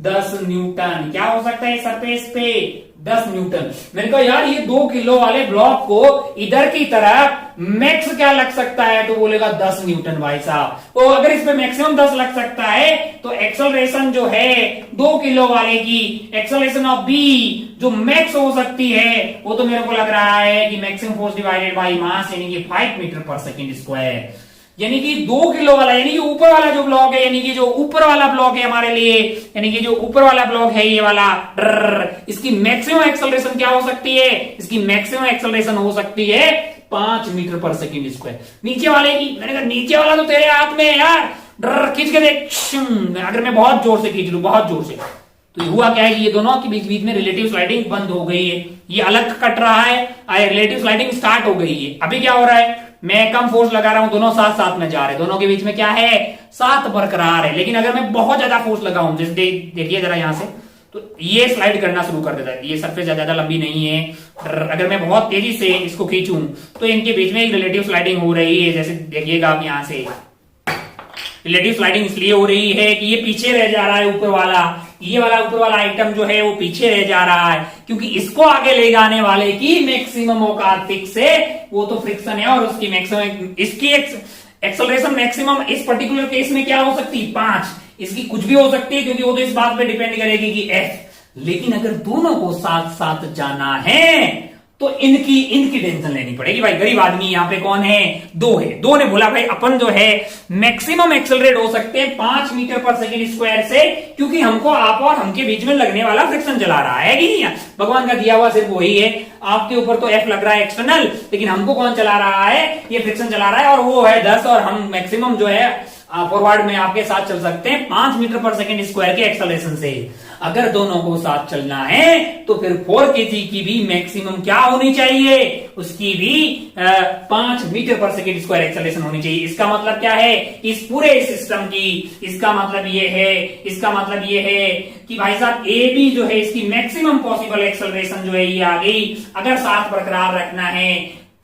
10 न्यूटन। क्या हो सकता है सरफेस पे? 10 न्यूटन। मैंने कहा यार ये 2 किलो वाले ब्लॉक को इधर की तरफ मैक्स क्या लग सकता है? तो बोलेगा 10 न्यूटन भाई साहब। तो अगर इस पे मैक्सिमम 10 लग सकता है तो एक्सेलरेशन जो है 2 किलो वाले की, एक्सेलरेशन ऑफ बी जो मैक्स हो सकती है, वो तो मेरे को लग रहा है कि maximum force divided by mass यानी कि 5 मीटर पर सेकेंड स्क्वायर, यानी कि 2 किलो वाला, यानी कि ऊपर वाला जो ब्लॉक है, यानी कि जो ऊपर वाला ब्लॉक है हमारे लिए, यानी कि जो ऊपर वाला ब्लॉक है ये वाला, इसकी मैक्सिमम एक्सेलरेशन क्या हो सकती है? इसकी मैक्सिमम एक्सेलरेशन हो सकती है 5 मीटर पर सेकेंड स्क्वायर। नीचे वाले की? मैंने कहा नीचे वाला तो तेरे हाथ में है यार, डर खींच के देख, अगर मैं बहुत जोर से खींच लूं, बहुत जोर से, तो हुआ क्या है कि ये दोनों के बीच बीच में रिलेटिव स्लाइडिंग बंद हो गई है, ये अलग कट रहा है, रिलेटिव स्लाइडिंग स्टार्ट हो गई है। अभी क्या हो रहा है, मैं कम फोर्स लगा रहा हूं, दोनों साथ साथ में जा रहे हैं, दोनों के बीच में क्या है, साथ बरकरार है। लेकिन अगर मैं बहुत ज्यादा फोर्स लगाऊं, जैसे देखिए जरा यहां से, तो ये स्लाइड करना शुरू कर देता है, ये सरफेस ज्यादा लंबी नहीं है, अगर मैं बहुत तेजी से इसको खींचूं तो इनके बीच में एक रिलेटिव स्लाइडिंग हो रही है। जैसे देखिएगा आप यहां से, रिलेटिव स्लाइडिंग इसलिए हो रही है कि ये पीछे रह जा रहा है, ऊपर वाला, ये वाला ऊपर वाला आइटम जो है वो पीछे रह जा रहा है, क्योंकि इसको आगे ले जाने वाले की मैक्सिमम औकात फिक्स है, वो तो फ्रिक्शन है, और उसकी मैक्सिमम, इसकी एक्सेलरेशन मैक्सिमम इस पर्टिकुलर केस में क्या हो सकती है, 5, इसकी कुछ भी हो सकती है, क्योंकि वो तो इस बात पे डिपेंड करेगी कि एफ। लेकिन अगर दोनों को साथ साथ जाना है तो इनकी टेंशन लेनी पड़ेगी। भाई गरीब आदमी यहाँ पे कौन है, दो ने बोला भाई अपन जो है मैक्सिमम एक्सेलरेट हो सकते हैं 5 मीटर पर सेकेंड स्क्वायर से, क्योंकि हमको आप और हमके बीच में लगने वाला फ्रिक्शन चला रहा है कि नहीं, भगवान का दिया हुआ सिर्फ वही है, आपके ऊपर तो एफ लग रहा है एक्सटर्नल, लेकिन हमको कौन चला रहा है, ये फ्रिक्शन चला रहा है, और वो है 10, और हम मैक्सिमम जो है फॉरवर्ड में आपके साथ चल सकते हैं 5 मीटर पर सेकेंड स्क्वायर के एक्सेलरेशन से। अगर दोनों को साथ चलना है तो फिर 4 kg की भी मैक्सिमम क्या होनी चाहिए, उसकी भी 5 मीटर पर सेकेंड स्क्वायर एक्सेलरेशन होनी चाहिए। इसका मतलब क्या है, इस पूरे सिस्टम की, इसका मतलब ये है कि भाई साहब ए बी जो है इसकी मैक्सिमम पॉसिबल एक्सेलरेशन जो है ये आ गई। अगर साथ बरकरार रखना है,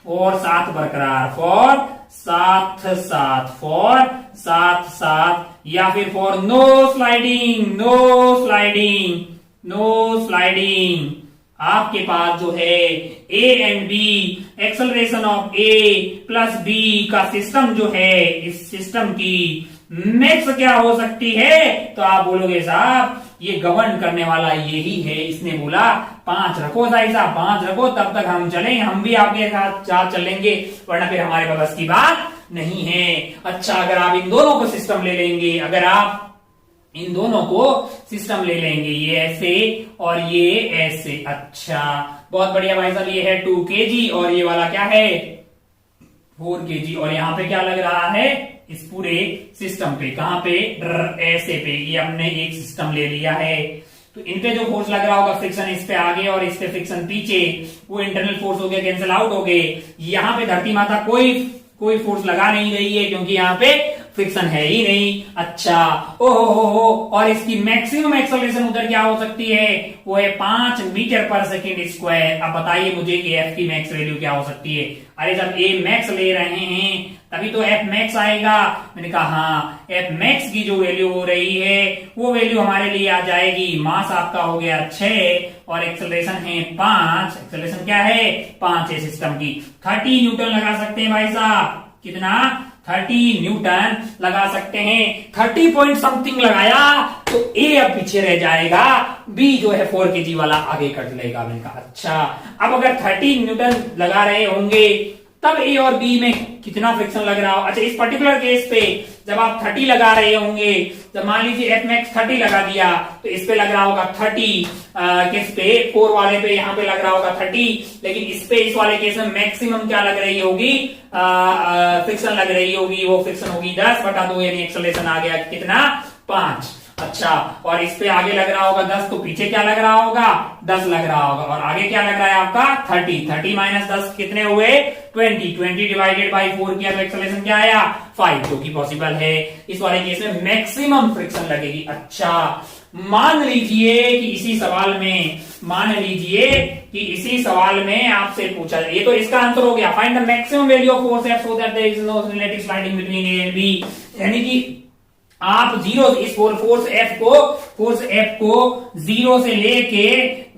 फॉर साथ बरकरार, फॉर साथ, या फिर फॉर नो स्लाइडिंग, आपके पास जो है A and B, acceleration of A plus B का सिस्टम जो है, इस सिस्टम की मैक्स क्या हो सकती है, तो आप बोलोगे साहब ये गवर्न करने वाला यही है, इसने बोला 5 रखो, साहब 5 रखो, तब तक हम चलेंगे, हम भी आपके साथ चलेंगे, वरना फिर हमारे पास की बात नहीं है। अच्छा, अगर आप इन दोनों को सिस्टम ले लेंगे, ये ऐसे और ये ऐसे, अच्छा बहुत बढ़िया भाई साहब, ये है 2 kg और ये वाला क्या है 4 kg, और यहाँ पे क्या लग रहा है, इस पूरे सिस्टम पे, कहां पे, ऐसे पे, ये हमने एक सिस्टम ले लिया है। तो इन पे जो फोर्स लग रहा होगा, फ्रिक्शन इस पे आगे और इस पे फ्रिक्शन पीछे, वो इंटरनल फोर्स हो गया, कैंसिल आउट हो गए। यहाँ पे धरती माता कोई फोर्स लगा नहीं रही है, क्योंकि यहाँ पे फ्रिक्शन है ही नहीं। अच्छा, ओहो, और इसकी मैक्सिमम एक्सेलरेशन उधर क्या हो सकती है, वो है 5 मीटर पर सेकेंड स्क्वायर। अब बताइए मुझे कि एफ की मैक्स वैल्यू क्या हो सकती है। अरे जब ए मैक्स ले रहे हैं तभी तो एफ मैक्स आएगा। मैंने कहा हाँ, एफ मैक्स की जो वैल्यू हो रही है वो वैल्यू हमारे लिए आ जाएगी, मास आपका हो गया 6 और एक्सेलरेशन है 5। एक्सेलरेशन क्या है, 5 है सिस्टम की। 30 न्यूटन लगा सकते हैं भाई साहब, कितना, 30 न्यूटन लगा सकते हैं। 30 पॉइंट समथिंग लगाया तो ए अब पीछे रह जाएगा, बी जो है 4 kg वाला आगे कट लेगा। मैंने कहा अच्छा, अब अगर 30 न्यूटन लगा रहे होंगे तब ए और बी में कितना फ्रिक्शन लग रहा हो। अच्छा, इस पर्टिकुलर केस पे जब आप 30 लगा रहे होंगे, जब मान लीजिए एफ मैक्स 30 लगा दिया तो इस पे लग रहा होगा 30, किस पे, 4 वाले पे यहाँ पे लग रहा होगा 30, लेकिन इस पे, इस वाले केस में मैक्सिमम क्या लग रही होगी, फ्रिक्शन लग रही होगी, वो फ्रिक्शन होगी 10/2, यानी एक्सेलरेशन आ गया कितना, 5। अच्छा, और इस पे आगे लग रहा होगा 10, तो पीछे क्या लग रहा होगा, 10 लग रहा होगा, और आगे क्या लग रहा है आपका 30 माइनस 10 कितने हुए, 20 डिवाइडेड बाई 4 किया तो एक्सेलरेशन क्या आया, 5, जो कि पॉसिबल है। इस वाले केस में मैक्सिमम फ्रिक्शन लगेगी। अच्छा, मान लीजिए कि इसी सवाल में आपसे पूछा, ये तो इसका आंसर हो गया, find the maximum value of force F so that there is no relative sliding between A and B. यानी कि आप जीरो, इस फोर्स एफ को 0 से लेके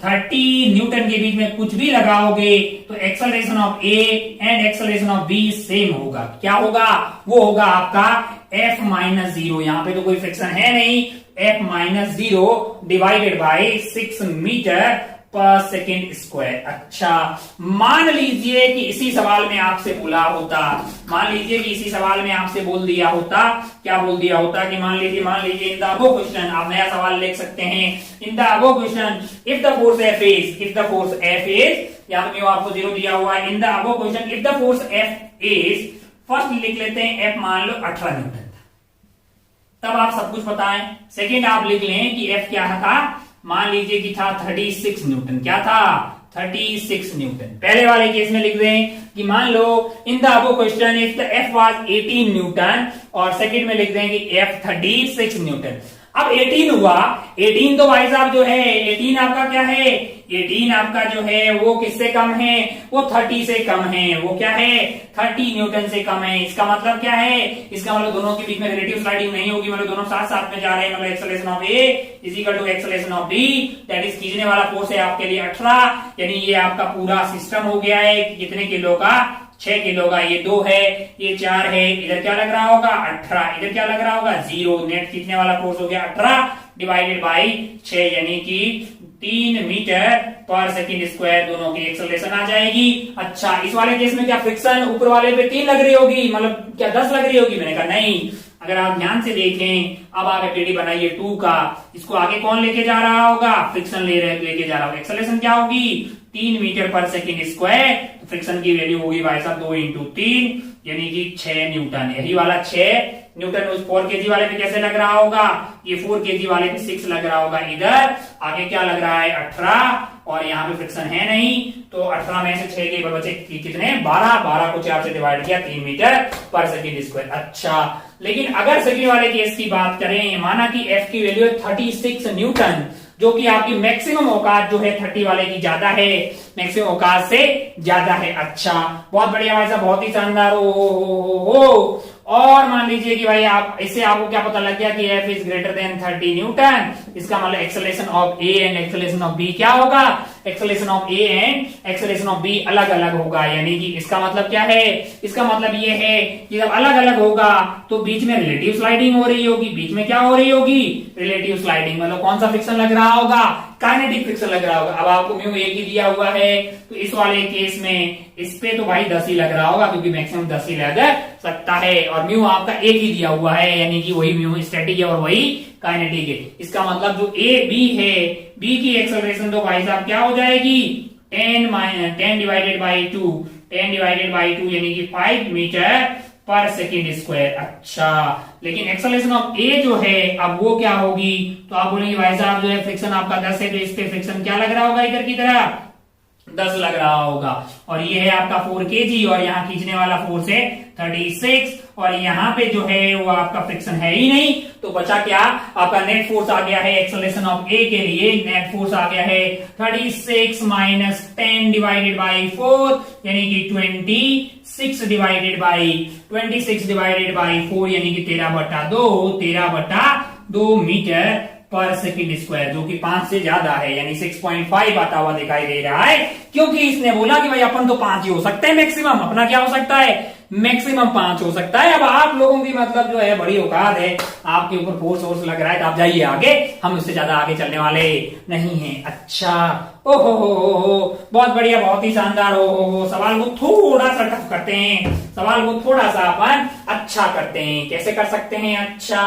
30 न्यूटन के बीच में कुछ भी लगाओगे तो acceleration of A and acceleration of B same होगा। क्या होगा, वो होगा आपका एफ माइनस 0, यहां पे तो कोई फ्रिक्शन है नहीं, F minus 0 divided by 6 metre पर सेकेंड स्क्वायर। अच्छा, मान लीजिए कि इसी सवाल में आपसे बोला होता, बोल दिया होता, क्या बोल दिया होता कि मान लीजिए इन द अबव क्वेश्चन, आप नया सवाल लिख सकते हैं, इन the above question if the force F is, यहाँ पे आपको 0 दिया हुआ है, इन the above question if the force F is, first लिख लेते हैं एफ मान लो 18 न्यूटन था, तब आप सब कुछ पता है। सेकेंड आप लिख लें कि F क्या था, मान लीजिए कि था 36 न्यूटन। क्या था? 36 न्यूटन। पहले वाले केस में लिख दें कि मान लो in the above question if the F was 18 newton, और सेकंड में लिख दें कि F 36 न्यूटन। अब 18 हुआ, 18 तो भाई साहब जो है 18 आपका क्या है, 18 आपका जो है वो किससे कम है, वो 30 से कम है। वो क्या है, 30 न्यूटन से कम है। इसका मतलब क्या है, इसका मतलब दोनों के बीच में रिलेटिव स्लाइडिंग नहीं होगी, मतलब दोनों साथ साथ में जा रहे हैं। मतलब acceleration of A is equal to acceleration of B, that is खींचने वाला फोर्स है आपके लिए 18, यानी ये आपका पूरा सिस्टम हो गया है कि कितने किलो का, 6 किलो का। ये 2 है, ये 4 है, इधर क्या लग रहा होगा 18, इधर क्या लग रहा होगा 0। नेट खींचने वाला फोर्स हो गया 18 डिवाइडेड बाई 6, यानी कि 3 मीटर पर सेकंड स्क्वायर, दोनों की एक्सेलरेशन आ जाएगी। अच्छा, इस वाले केस में क्या फ्रिक्शन ऊपर वाले पे 3 लग रही होगी, मतलब क्या 10 लग रही होगी? मैंने कहा नहीं। अगर आप ध्यान से देखें, अब आप एपीडी बनाइए 2 का, इसको आगे कौन लेके जा रहा होगा, फ्रिक्शन लेके जा रहा होगा। एक्सेलरेशन क्या होगी 3 मीटर पर सेकंड स्क्वायर, तो फ्रिक्शन की वैल्यू होगी भाई साहब 2 इंटू 3, यानी कि 6 न्यूटन। यही वाला 6 न्यूटन उस 4 केजी वाले पे कैसे लग रहा होगा, ये 4 केजी वाले पे 6 लग रहा होगा। इधर आगे क्या लग रहा है 18, और यहाँ पे फ्रिक्शन है नहीं, तो 18 में से 6 के बचे कितने 12 को 4 से डिवाइड किया, 3 मीटर पर सेकंड स्क्वायर। अच्छा, लेकिन अगर सेकंड वाले केस की बात करें, माना कि F की वैल्यू है 36 न्यूटन, जो कि आपकी मैक्सिमम औकात जो है 30 वाले की ज्यादा है, मैक्सिमम औकात से ज्यादा है। अच्छा, बहुत बढ़िया भाई साहब, बहुत ही शानदार। हो और मान लीजिए कि भाई आप इससे आपको क्या पता लग गया कि F is greater then 30 Newton, इसका मतलब acceleration of A and acceleration of B क्या होगा, acceleration of A and acceleration of B अलग अलग होगा। यानी कि इसका मतलब क्या है, इसका मतलब ये है कि जब अलग अलग होगा तो बीच में रिलेटिव स्लाइडिंग हो रही होगी। बीच में क्या हो रही होगी, रिलेटिव स्लाइडिंग। मतलब कौन सा फ्रिक्शन लग रहा होगा, काइनेटिक फ्रिक्शन लग रहा होगा। अब आपको म्यू 1 ही दिया हुआ है, तो इस वाले केस में इस पे तो भाई 10 ही लग रहा होगा, क्योंकि मैक्सिमम 10 ही लग सकता है। और म्यू आपका 1 ही दिया हुआ है, यानी कि वही म्यू स्टैटिक है और वही काइनेटिक है। इसका मतलब जो A B है, B की एक्सेलरेशन तो भाई साहब क्या हो जाएगी 10 डिवाइडेड बाई 2, 10 डिवाइडेड बाई 2 यानी कि 5 मीटर पर सेकेंड स्क्वायर। अच्छा, लेकिन एक्सेलरेशन ऑफ A जो है अब वो क्या होगी, तो आप बोलेंगे भाई साहब जो है फ्रिक्शन आपका 10 है, तो इस पे फ्रिक्शन क्या लग रहा होगा, इधर की तरह 10 लग रहा होगा। और ये है आपका 4 kg, और यहाँ खींचने वाला फोर्स है 36, और यहाँ पे जो है वो आपका फ्रिक्शन है ही नहीं, तो बचा क्या, आपका नेट फोर्स आ गया है एक्सेलरेशन ऑफ A के लिए, नेट फोर्स आ गया है 36 माइनस 10 डिवाइडेड बाई 4, यानी कि 26 डिवाइडेड बाई 4, यानी कि 13/2 मीटर पर सेकंड स्क्वायर, जो कि 5 से ज्यादा है, यानी 6.5 आता हुआ दिखाई दे रहा है। क्योंकि इसने बोला कि भाई अपन तो 5 ही हो सकते हैं मैक्सिमम, अपना क्या हो सकता है मैक्सिमम 5 हो सकता है। अब आप लोगों की मतलब जो है बड़ी औकात है, आपके ऊपर फोर्स लग रहा है, तो आप जाइए आगे, हम उससे ज्यादा आगे चलने वाले नहीं हैं। अच्छा, ओहो, बहुत बढ़िया, बहुत ही शानदार। हो सवाल को थोड़ा सा टफ करते हैं, सवाल को थोड़ा सा अपन अच्छा करते हैं। कैसे कर सकते हैं अच्छा,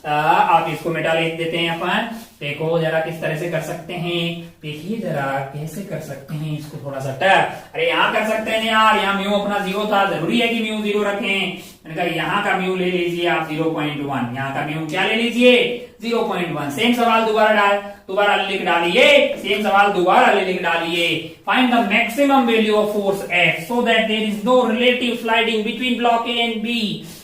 आप इसको मिटा देते हैं अपन। देखो जरा किस तरह से कर सकते हैं, देखिए जरा कैसे कर सकते हैं इसको थोड़ा सा टफ। अरे यहाँ कर सकते हैं यार, यहाँ म्यू अपना 0 था, जरूरी है कि म्यू 0 रखें। मैंने कहा यहाँ का म्यू ले लीजिए आप 0.1, यहाँ का म्यू क्या ले लीजिए 0.1। सेम सवाल दोबारा लिख डालिए, सेम सवाल दोबारा लिख डालिए। Find the maximum value of force F so that there is no relative sliding between block A and B,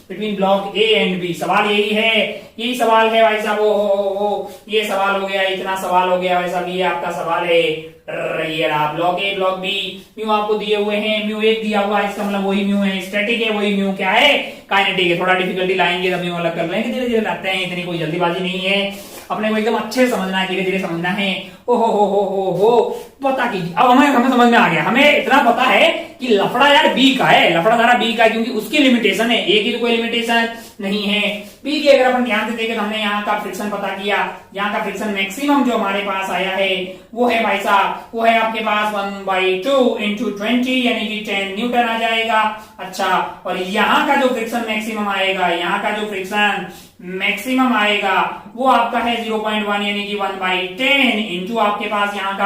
between block A and B। सवाल यही है, यही सवाल है भाई साहब। ओ ये सवाल हो गया, इतना सवाल हो गया भाई साहब, ये आपका सवाल है। ये रहा block A block B, mu आपको दिए हुए हैं, म्यू 1 दिया हुआ है, इसका मतलब वही म्यू है स्टैटिक है, वही म्यू क्या है काइनेटिक है। थोड़ा डिफिकल्टी लाएंगे तब म्यू अलग कर लेंगे, धीरे धीरे लाते हैं, इतनी कोई जल्दीबाजी नहीं है, अपने को एकदम अच्छे से समझना है, धीरे धीरे समझना है। हो पता कीजिए। अब हमें समझ में आ गया, हमें इतना पता है कि लफड़ा यार B का है, लफड़ा सारा B का है, क्योंकि उसकी लिमिटेशन है, A की तो कोई लिमिटेशन नहीं है। B की अगर अपन ध्यान से देखें तो हमने यहाँ का फ्रिक्शन पता किया, यहाँ का फ्रिक्शन मैक्सिमम जो हमारे पास आया है वो है भाई साहब, वो है आपके पास 1/2 इंटू 20, यानी कि 10 न्यूटन आ जाएगा। अच्छा, और यहाँ का जो फ्रिक्शन मैक्सिमम आएगा, यहाँ का जो फ्रिक्शन मैक्सिमम आएगा वो आपका है 0.1, यानी कि 1/10 इंटू आपके पास यहाँ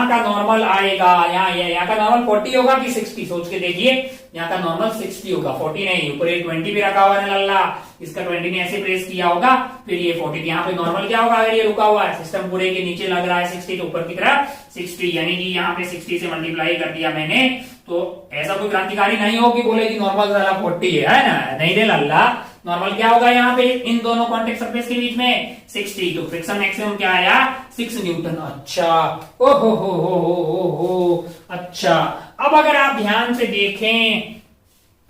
का नॉर्मल आएगा, यहाँ का नॉर्मल 40 होगा कि 60, सोच के देखिए। यहाँ का नॉर्मल 60 होगा, 40 नहीं, ऊपर ये 20 भी रखा हुआ है लल्ला, इसका 20 ने ऐसे प्रेस किया होगा, फिर ये 40, यहाँ पे नॉर्मल क्या होगा, अगर ये रुका हुआ है, सिस्टम पूरे के नीचे लग रहा है 60 तो ऊपर की तरफ 60, यानी कि यहाँ पे 60 से मल्टीप्लाई कर दिया मैंने, तो ऐसा कोई क्रांतिकारी नहीं हो कि बोले कि नॉर्मल 40 है ना, नहीं रे लल्ला। नॉर्मल क्या होगा यहाँ पे इन दोनों कॉन्टेक्ट सरफेस के बीच में 60, तो फ्रिक्शन मैक्सिमम क्या आया 6 न्यूटन। अच्छा, ओ हो, अच्छा। अब अगर आप ध्यान से देखें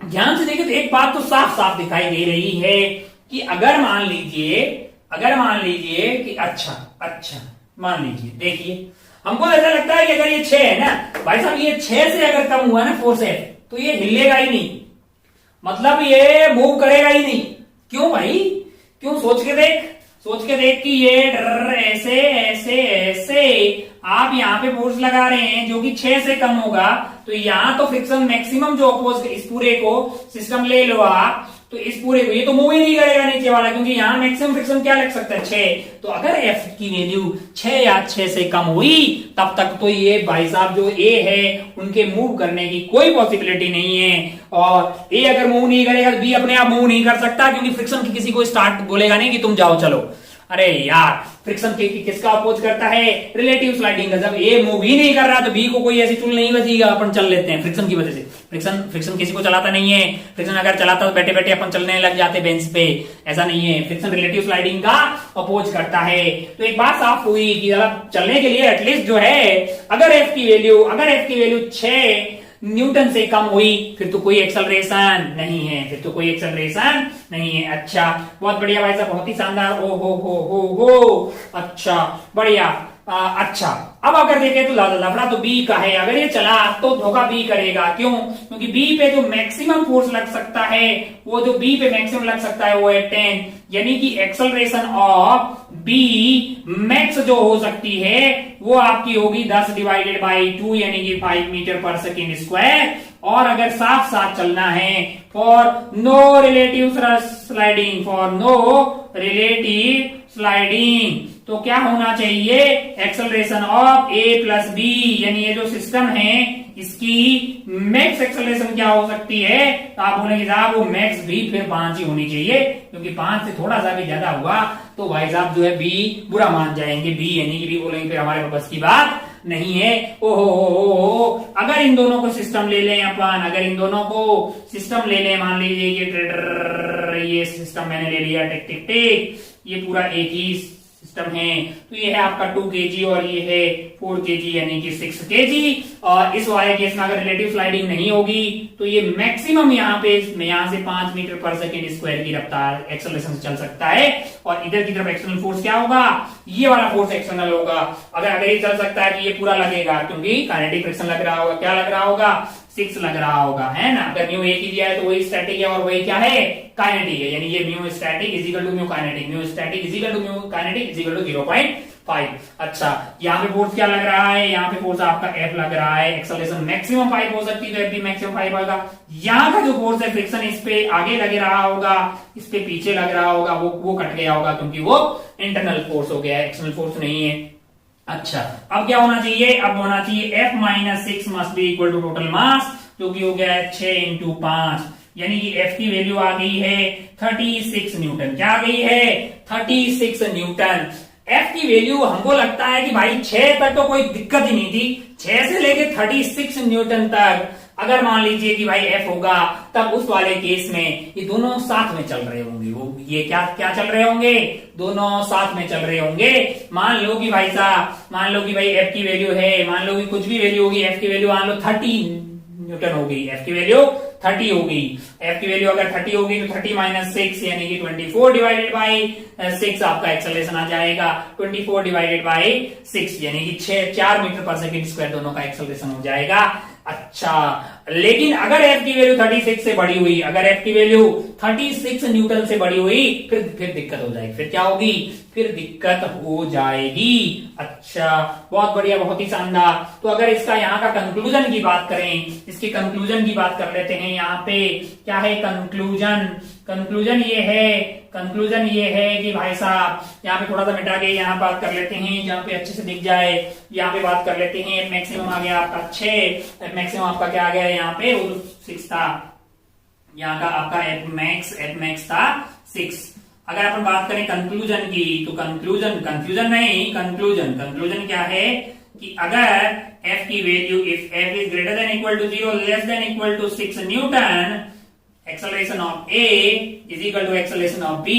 तो एक बात तो साफ साफ दिखाई दे रही है कि अगर मान लीजिए कि अच्छा मान लीजिए, देखिए हमको ऐसा लगता है कि अगर ये 6 है ना भाई साहब, ये 6 से अगर कम हुआ ना फोर्स है तो ये हिलेगा ही नहीं, मतलब ये मूव करेगा ही नहीं। क्यों भाई, क्यों? सोच के देख कि ये ऐसे ऐसे ऐसे आप यहाँ पे फोर्स लगा रहे हैं जो कि 6 से कम होगा, तो यहाँ तो फ्रिक्शन मैक्सिमम जो अपोज इस पूरे को सिस्टम ले लो आप, तो इस पूरे को ये तो मूव ही नहीं करेगा नीचे वाला, क्योंकि यहाँ मैक्सिमम फ्रिक्शन क्या लग सकता है 6। तो अगर एफ की वैल्यू 6 या 6 से कम हुई तब तक तो ये भाई साहब जो ए है उनके मूव करने की कोई पॉसिबिलिटी नहीं है, और ए अगर मूव नहीं करेगा तो बी अपने आप मूव नहीं कर सकता, क्योंकि फ्रिक्शन की किसी को स्टार्ट बोलेगा नहीं कि तुम जाओ चलो। अरे यार, फ्रिक्शन किसका अपोज करता है? रिलेटिव स्लाइडिंग का। जब ए मूव ही नहीं कर रहा तो बी को कोई ऐसी चुल नहीं बचेगा, अपन चल लेते हैं फ्रिक्शन की वजह से। फ्रिक्शन किसी को चलाता नहीं है, फ्रिक्शन अगर चलाता तो बैठे बैठे अपन चलने लग जाते बेंच पे, ऐसा नहीं है। फ्रिक्शन रिलेटिव स्लाइडिंग का अपोज करता है। तो एक बात साफ हुई कि चलने के लिए एटलीस्ट जो है अगर एफ की वैल्यू 6 न्यूटन से कम हुई फिर तो कोई एक्सेलरेशन नहीं है, अच्छा, बहुत बढ़िया भाई साहब, बहुत ही शानदार, ओ हो, अच्छा, बढ़िया। अच्छा, अब अगर देखें तो लफड़ा तो बी का है, अगर ये चला तो धोखा बी करेगा। क्यों? क्योंकि बी पे जो मैक्सिमम फोर्स लग सकता है वो है 10, यानी कि एक्सेलरेशन ऑफ बी मैक्स जो हो सकती है वो आपकी होगी 10/2, यानी कि 5 मीटर पर सेकेंड स्क्वायर। और अगर साथ साथ चलना है फॉर नो रिलेटिव स्लाइडिंग तो क्या होना चाहिए? Acceleration of A plus B, यानी ये जो सिस्टम है इसकी मैक्स एक्सेलरेशन क्या हो सकती है? तो आप बोलेंगे साहब वो मैक्स भी फिर 5 ही होनी चाहिए, क्योंकि 5 से थोड़ा सा भी ज्यादा हुआ तो भाई साहब जो है बी बुरा मान जाएंगे, बी यानी कि बी बोलेंगे फिर हमारे बस की बात नहीं है। ओहो, अगर इन दोनों को सिस्टम ले लें अपन, मान लीजिए ये सिस्टम मैंने ले लिया, टिक, ये पूरा एक ही सिस्टम है, तो ये है आपका 2 kg और ये है 4 kg, यानी कि 6 kg। और इस वाले केस में अगर रिलेटिव स्लाइडिंग नहीं होगी तो ये मैक्सिमम यहाँ से 5 मीटर पर सेकेंड स्क्वायर की रफ्तार एक्सेलरेशन से चल सकता है। और इधर की तरफ एक्सटर्नल फोर्स क्या होगा? ये वाला फोर्स एक्सटर्नल होगा। अगर ये चल सकता है कि ये पूरा लगेगा, क्योंकि काइनेटिक फ्रिक्शन लग रहा होगा, क्या लग रहा होगा? 6 लग रहा होगा, है ना। अगर म्यू एक ही दिया है तो वही स्टैटिक है और वही क्या है? काइनेटिक है, यानी ये mu static is equal to mu kinetic, 0.5। अच्छा, यहाँ पे फोर्स क्या लग रहा है? यहाँ पे फोर्स आपका F लग रहा है, एक्सेलरेशन मैक्सिमम 5 हो सकती है तो F भी मैक्सिमम 5 होगा। यहाँ का जो फोर्स है फ्रिक्शन इस पे आगे लग रहा होगा, इस पे पीछे लग रहा होगा, वो कट गया होगा क्योंकि वो इंटरनल फोर्स हो गया है, एक्सटर्नल फोर्स नहीं है। अच्छा, अब क्या होना चाहिए? अब होना चाहिए F - 6 must be equal to total mass, जो कि हो गया है 6 × 5, यानी कि F की वैल्यू आ गई है 36 न्यूटन। क्या आ गई है? 36 न्यूटन। F की वैल्यू हमको लगता है कि भाई 6 तक तो कोई दिक्कत ही नहीं थी, 6 से लेके 36 न्यूटन तक अगर मान लीजिए कि भाई F होगा, तब उस वाले केस में ये दोनों साथ में चल रहे होंगे। वो ये क्या चल रहे होंगे? दोनों साथ में चल रहे होंगे। मान लो कि भाई F की वैल्यू है, मान लो कि कुछ भी वैल्यू होगी, F की वैल्यू मान लो 30 न्यूटन होगी, F की वैल्यू 30 होगी। F की वैल्यू अगर 30 होगी तो 30 - 6 यानी कि 24/6 आपका एक्सेलरेशन आ जाएगा। 24/6 यानी कि 4 मीटर पर सेकेंड स्क्वायर दोनों का एक्सेलरेशन हो जाएगा। अच्छा, लेकिन अगर F की वैल्यू 36 से बड़ी हुई, अगर F की वैल्यू 36 न्यूटन से बड़ी हुई फिर दिक्कत हो जाएगी। फिर क्या होगी? फिर दिक्कत हो जाएगी। अच्छा, बहुत बढ़िया, बहुत ही शानदार। तो अगर इसका यहाँ का कंक्लूजन की बात करें, इसके कंक्लूजन की बात कर लेते हैं। यहाँ पे क्या है कंक्लूजन? कंक्लूजन ये है कि भाई साहब यहाँ पे थोड़ा सा मिटा के यहाँ बात कर लेते हैं, जहाँ पे अच्छे से दिख जाए, यहाँ पे बात कर लेते हैं। मैक्सिमम आ गया आपका 6, मैक्सिमम आपका क्या आ गया यहाँ पे 6 था, यहाँ का आपका एफ मैक्स था 6। अगर अपन बात करें कंक्लूजन की, तो कंक्लूजन क्या है कि अगर f की वैल्यू if f is greater than equal to 0 less than equal to 6 newton, acceleration of A is equal to acceleration of B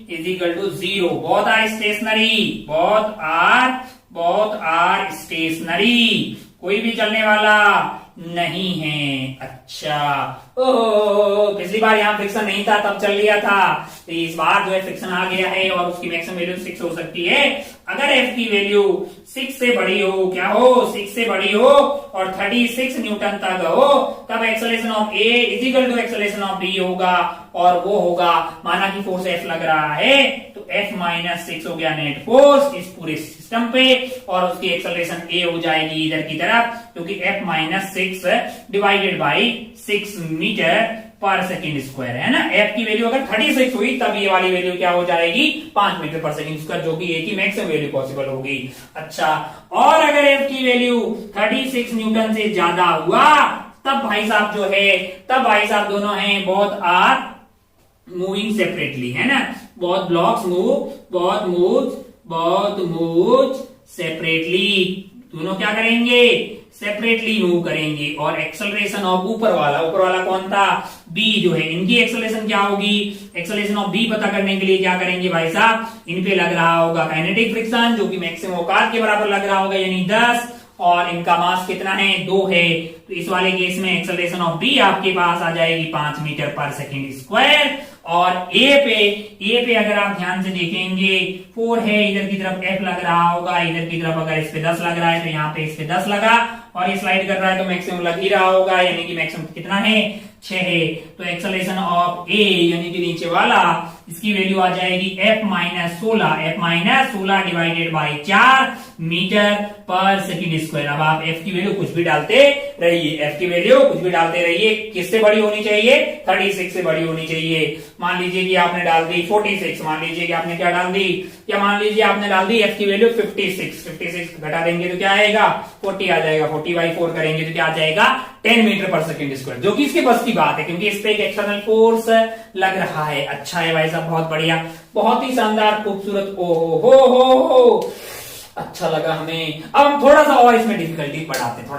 is equal to 0. Both are stationary. Both are stationary. कोई भी चलने वाला नहीं है। अच्छा, ओह, पिछली बार यहाँ फ्रिक्शन नहीं था तब चल लिया था, तो इस बार जो है फ्रिक्शन आ गया है और उसकी मैक्सिमम वैल्यू 6 हो सकती है। अगर f की वैल्यू 6 से बड़ी हो, क्या हो, 6 से बड़ी हो और 36 न्यूटन तक हो, तब acceleration of A is equal to acceleration of B होगा, और वो होगा, माना कि फोर्स F लग रहा है तो F माइनस 6 हो गया नेट फोर्स इस पूरे सिस्टम पे, और उसकी एक्सेलरेशन A हो जाएगी इधर की तरफ, क्योंकि F minus 6 divided by 6 metre पर सेकेंड स्क्वायर है ना। F की वैल्यू अगर 36 हुई तब ये वाली वैल्यू क्या हो जाएगी 5 मीटर पर सेकेंड स्क्वायर, जो कि A की मैक्सिमम वैल्यू पॉसिबल होगी। अच्छा, और अगर F की वैल्यू 36 न्यूटन से ज्यादा हुआ तब भाई साहब जो है, तब भाई साहब दोनों हैं बोथ आर मूविंग सेपरेटली, है ना। बोथ ब्लॉक्स मूव सेपरेटली, दोनों क्या करेंगे, सेपरेटली मूव करेंगे। और एक्सेलरेशन ऑफ ऊपर वाला कौन था, B जो है, इनकी एक्सेलरेशन क्या होगी, एक्सेलरेशन ऑफ B पता करने के लिए क्या करेंगे भाई साहब, इन पे लग रहा होगा काइनेटिक फ्रिक्शन, जो कि मैक्सिमम औकात के बराबर लग रहा होगा, यानी 10, और इनका मास कितना है, 2 है। तो इस वाले केस में एक्सेलरेशन ऑफ B आपके पास आ जाएगी 5 मीटर पर सेकेंड स्क्वायर। और A पे अगर आप ध्यान से देखेंगे 4 है, इधर की तरफ F लग रहा होगा, इधर की तरफ अगर इस पे 10 लग रहा है तो यहाँ पे इस पे 10 लगा, और ये स्लाइड कर रहा है तो मैक्सिमम लग ही रहा होगा, यानी कि मैक्सिमम कितना है, 6 है। तो एक्सेलरेशन ऑफ A यानी कि नीचे वाला, इसकी वैल्यू आ जाएगी F minus 16 divided by 4 metre पर सेकेंड स्क्वायर। अब आप F की वैल्यू कुछ भी डालते रहिए, किससे बड़ी होनी चाहिए, 36 से बड़ी होनी चाहिए। मान लीजिए कि आपने डाल दी 46, मान लीजिए कि आपने क्या डाल दी, या मान लीजिए आपने डाल दी F की वैल्यू 56 घटा देंगे तो क्या आएगा, 40 आ जाएगा। 40/4 करेंगे तो क्या आ जाएगा, 10 मीटर पर सेकेंड स्क्वायर, जो कि इसके बस की बात है, क्योंकि इस पे एक एक्सटर्नल फोर्स लग रहा है। अच्छा है भाई साहब, बहुत बढ़िया, बहुत ही शानदार, खूबसूरत, ओ हो, अच्छा लगा हमें। अब हम थोड़ा सा और इसमें डिफिकल्टी बढ़ाते हैं,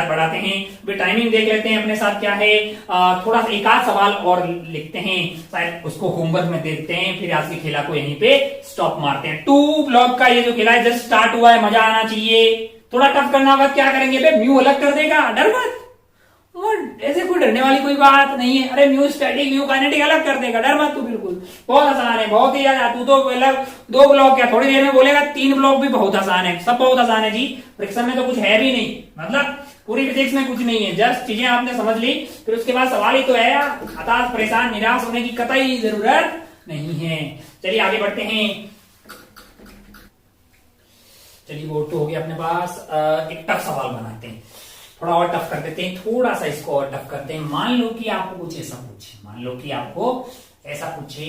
बढ़ाते हैं। टाइमिंग देख लेते हैं अपने साथ क्या है, थोड़ा सा एक आध सवाल और लिखते हैं, शायद उसको होमवर्क में देखते हैं, फिर आज की खेला को यहीं पे स्टॉप मारते हैं। 2 ब्लॉक का ये जो खेला है जस्ट स्टार्ट हुआ है, मजा आना चाहिए, थोड़ा टफ करना होगा। क्या करेंगे बे, म्यू अलग कर देगा, डर मत, ऐसे कोई डरने वाली कोई बात नहीं है। अरे म्यू स्टैटिक म्यू काइनेटिक अलग कर देगा, डर मत तू, बिल्कुल बहुत आसान है, बहुत ही ज्यादा। तू तो मतलब 2 ब्लॉक क्या थोड़ी देर में बोलेगा, 3 ब्लॉक भी बहुत आसान है, सब बहुत आसान है जी। फ्रिक्शन में तो कुछ है भी नहीं, मतलब पूरी फिजिक्स में कुछ नहीं है, जस्ट चीजें आपने समझ ली, फिर उसके बाद सवाल ही तो है। हताश परेशान निराश होने की कतई जरूरत नहीं है। चलिए आगे बढ़ते हैं। चलिए वो तो हो गया अपने पास। एक टफ सवाल बनाते हैं, थोड़ा और टफ कर देते हैं, थोड़ा सा इसको और टफ करते हैं। मान लो कि आपको कुछ ऐसा पूछे,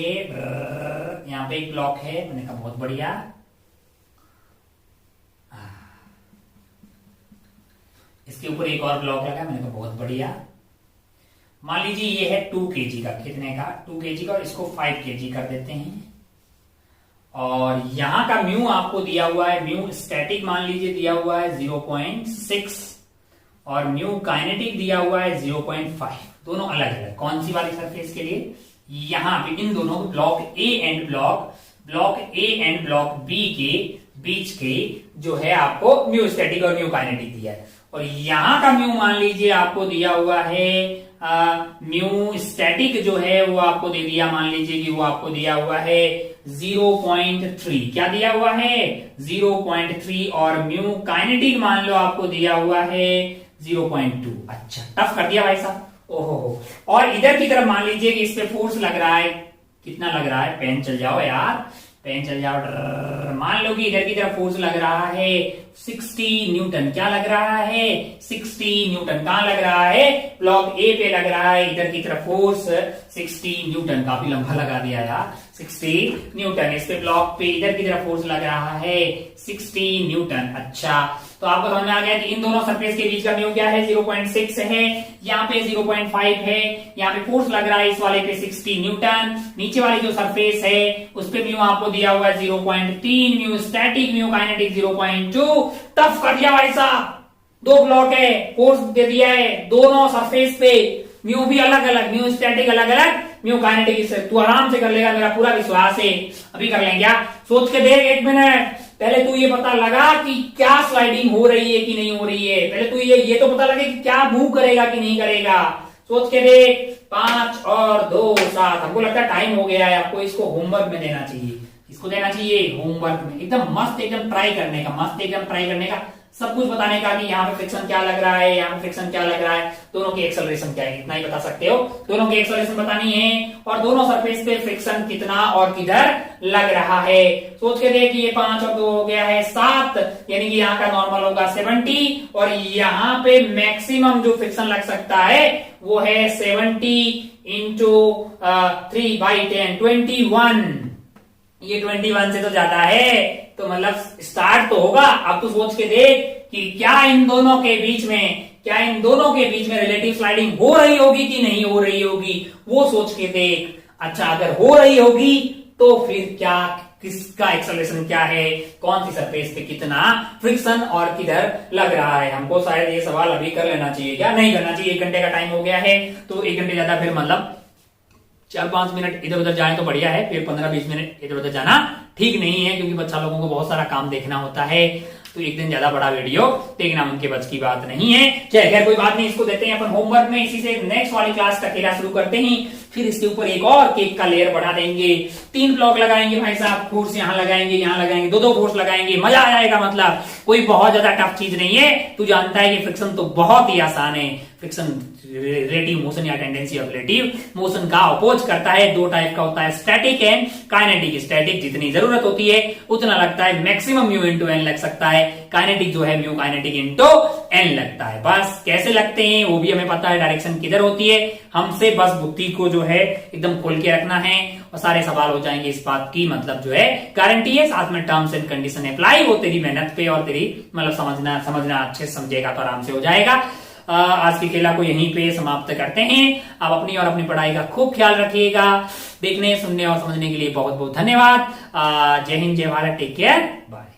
यहाँ पे एक ब्लॉक है, मैंने कहा बहुत बढ़िया, इसके ऊपर एक और ब्लॉक लगा, मैंने कहा बहुत बढ़िया। मान लीजिए ये है 2 kg का, कितने का, 2 kg का, और इसको 5 kg कर देते हैं। और यहां का म्यू आपको दिया हुआ है, म्यू स्टैटिक मान लीजिए दिया हुआ है 0.6, और म्यू काइनेटिक दिया हुआ है 0.5, दोनों अलग अलग। कौन सी वाली सरफेस के लिए, यहां पे इन दोनों block A and block B के बीच के जो है आपको म्यू स्टैटिक और म्यू काइनेटिक दिया है। और यहां का म्यू मान लीजिए आपको दिया हुआ है, म्यू स्टैटिक जो है वो आपको दे दिया, मान लीजिए कि वो आपको दिया हुआ है 0.3, क्या दिया हुआ है 0.3, और म्यू काइनेटिक मान लो आपको दिया हुआ है 0.2। अच्छा, टफ कर दिया भाई साहब, ओहो। और इधर की तरफ मान लीजिए कि इस पे फोर्स लग रहा है, कितना लग रहा है, पेन चल जाओ यार, पेन चल जाओ। मान लो कि इधर की तरफ फोर्स लग रहा है 60 न्यूटन क्या लग रहा है? 60 न्यूटन कहां लग रहा है? ब्लॉक ए पे लग रहा है। इधर की तरफ फोर्स 60 न्यूटन, काफी लंबा लगा दिया यार, 60 न्यूटन। इस पे ब्लॉक पे इधर की तरफ फोर्स लग रहा है 60 न्यूटन। अच्छा, तो आपको समझ में आ गया कि इन दोनों सरफेस के बीच का म्यू क्या है? 0.6 है। यहाँ पे 0.5 है। यहाँ पे फोर्स लग रहा है इस वाले पे 60 न्यूटन। नीचे वाली जो सरफेस है उस पे म्यू आपको दिया हुआ है 0.3, mu static, mu kinetic 0.2। Tough कर दिया भाई साहब, दो ब्लॉक है, फोर्स दे दिया है दोनों सरफेस पे, म्यू भी अलग अलग, म्यू स्टैटिक अलग अलग, म्यू काइनेटिक। तू आराम से कर लेगा, मेरा पूरा विश्वास है। अभी कर लेंगे क्या? सोच के देख 1 मिनट। पहले तू ये पता लगा कि क्या स्लाइडिंग हो रही है कि नहीं हो रही है। पहले तू ये तो पता लगे कि क्या मूव करेगा कि नहीं करेगा। सोच के देख। 5 और 2 7। हमको लगता है टाइम हो गया है। आपको इसको होमवर्क में देना चाहिए, इसको देना चाहिए होमवर्क में। एकदम मस्त, एकदम ट्राई करने का, मस्त एकदम ट्राई करने का, सब कुछ बताने का कि यहाँ पे फ्रिक्शन क्या लग रहा है, यहाँ पे फ्रिक्शन क्या लग रहा है, दोनों की एक्सेलरेशन क्या है, इतना ही बता सकते हो। दोनों की एक्सेलरेशन बतानी है और दोनों सरफेस पे फ्रिक्शन कितना और किधर लग रहा है। सोच के देख, ये 5 और 2 हो गया है 7, यानी कि यहाँ का नॉर्मल होगा 70 और यहाँ पे मैक्सिमम जो फ्रिक्शन लग सकता है वो है 70 इंटू 3/10, 21। ये 21 से तो ज्यादा है, तो मतलब स्टार्ट तो होगा। अब तू सोच के देख कि क्या इन दोनों के बीच में रिलेटिव स्लाइडिंग हो रही होगी कि नहीं हो रही होगी, वो सोच के देख। अच्छा, अगर हो रही होगी तो फिर क्या, किसका एक्सेलरेशन क्या है, कौन सी सरफेस पे कितना फ्रिक्शन और किधर लग रहा है। हमको शायद ये सवाल अभी कर लेना चाहिए, क्या नहीं करना चाहिए? 1 घंटे का टाइम हो गया है, तो 1 घंटे ज्यादा फिर मतलब 4-5 मिनट इधर उधर जाए तो बढ़िया है, फिर 15-20 मिनट इधर उधर जाना ठीक नहीं है, क्योंकि बच्चा लोगों को बहुत सारा काम देखना होता है। तो एक दिन ज्यादा बड़ा वीडियो देखना उनके बस की बात नहीं है। चलिए खैर कोई बात नहीं, इसको देते हैं अपन होमवर्क में। इसी से नेक्स्ट वाली क्लास का खेला शुरू करते हैं। फिर इसके ऊपर एक और केक का लेयर बढ़ा देंगे, 3 ब्लॉक लगाएंगे भाई साहब, फोर्स यहाँ लगाएंगे, यहाँ लगाएंगे, 2-2 फोर्स लगाएंगे, मजा आ जाएगा। मतलब कोई बहुत ज्यादा टफ चीज नहीं है। तू जानता है कि फ्रिक्शन तो बहुत ही आसान है। फ्रिक्शन रिलेटिव मोशन या टेंडेंसी ऑफ रिलेटिव मोशन का अपोज करता है। 2 टाइप का होता है, स्टैटिक एंड काइनेटिक। स्टैटिक जितनी जरूरत होती है उतना लगता है, मैक्सिमम म्यू इंटू एन लग सकता है। काइनेटिक जो है म्यू काइनेटिक इंटू एन लगता है। बस कैसे लगते हैं वो भी हमें पता है, डायरेक्शन किधर होती है। हमसे बस बुद्धि को जो है एकदम खोल के रखना है और सारे सवाल हो जाएंगे इस बात की। मतलब जो है गारंटी है, साथ में टर्म्स एंड कंडीशन अप्लाई। वो तेरी मेहनत पे और तेरी मतलब समझना अच्छे से समझेगा तो आराम से हो जाएगा। आज की खेला को यहीं पे समाप्त करते हैं। आप अपनी और अपनी पढ़ाई का खूब ख्याल रखिएगा। देखने, सुनने और समझने के लिए बहुत बहुत धन्यवाद। जय हिंद, जय भारत, टेक केयर, बाय।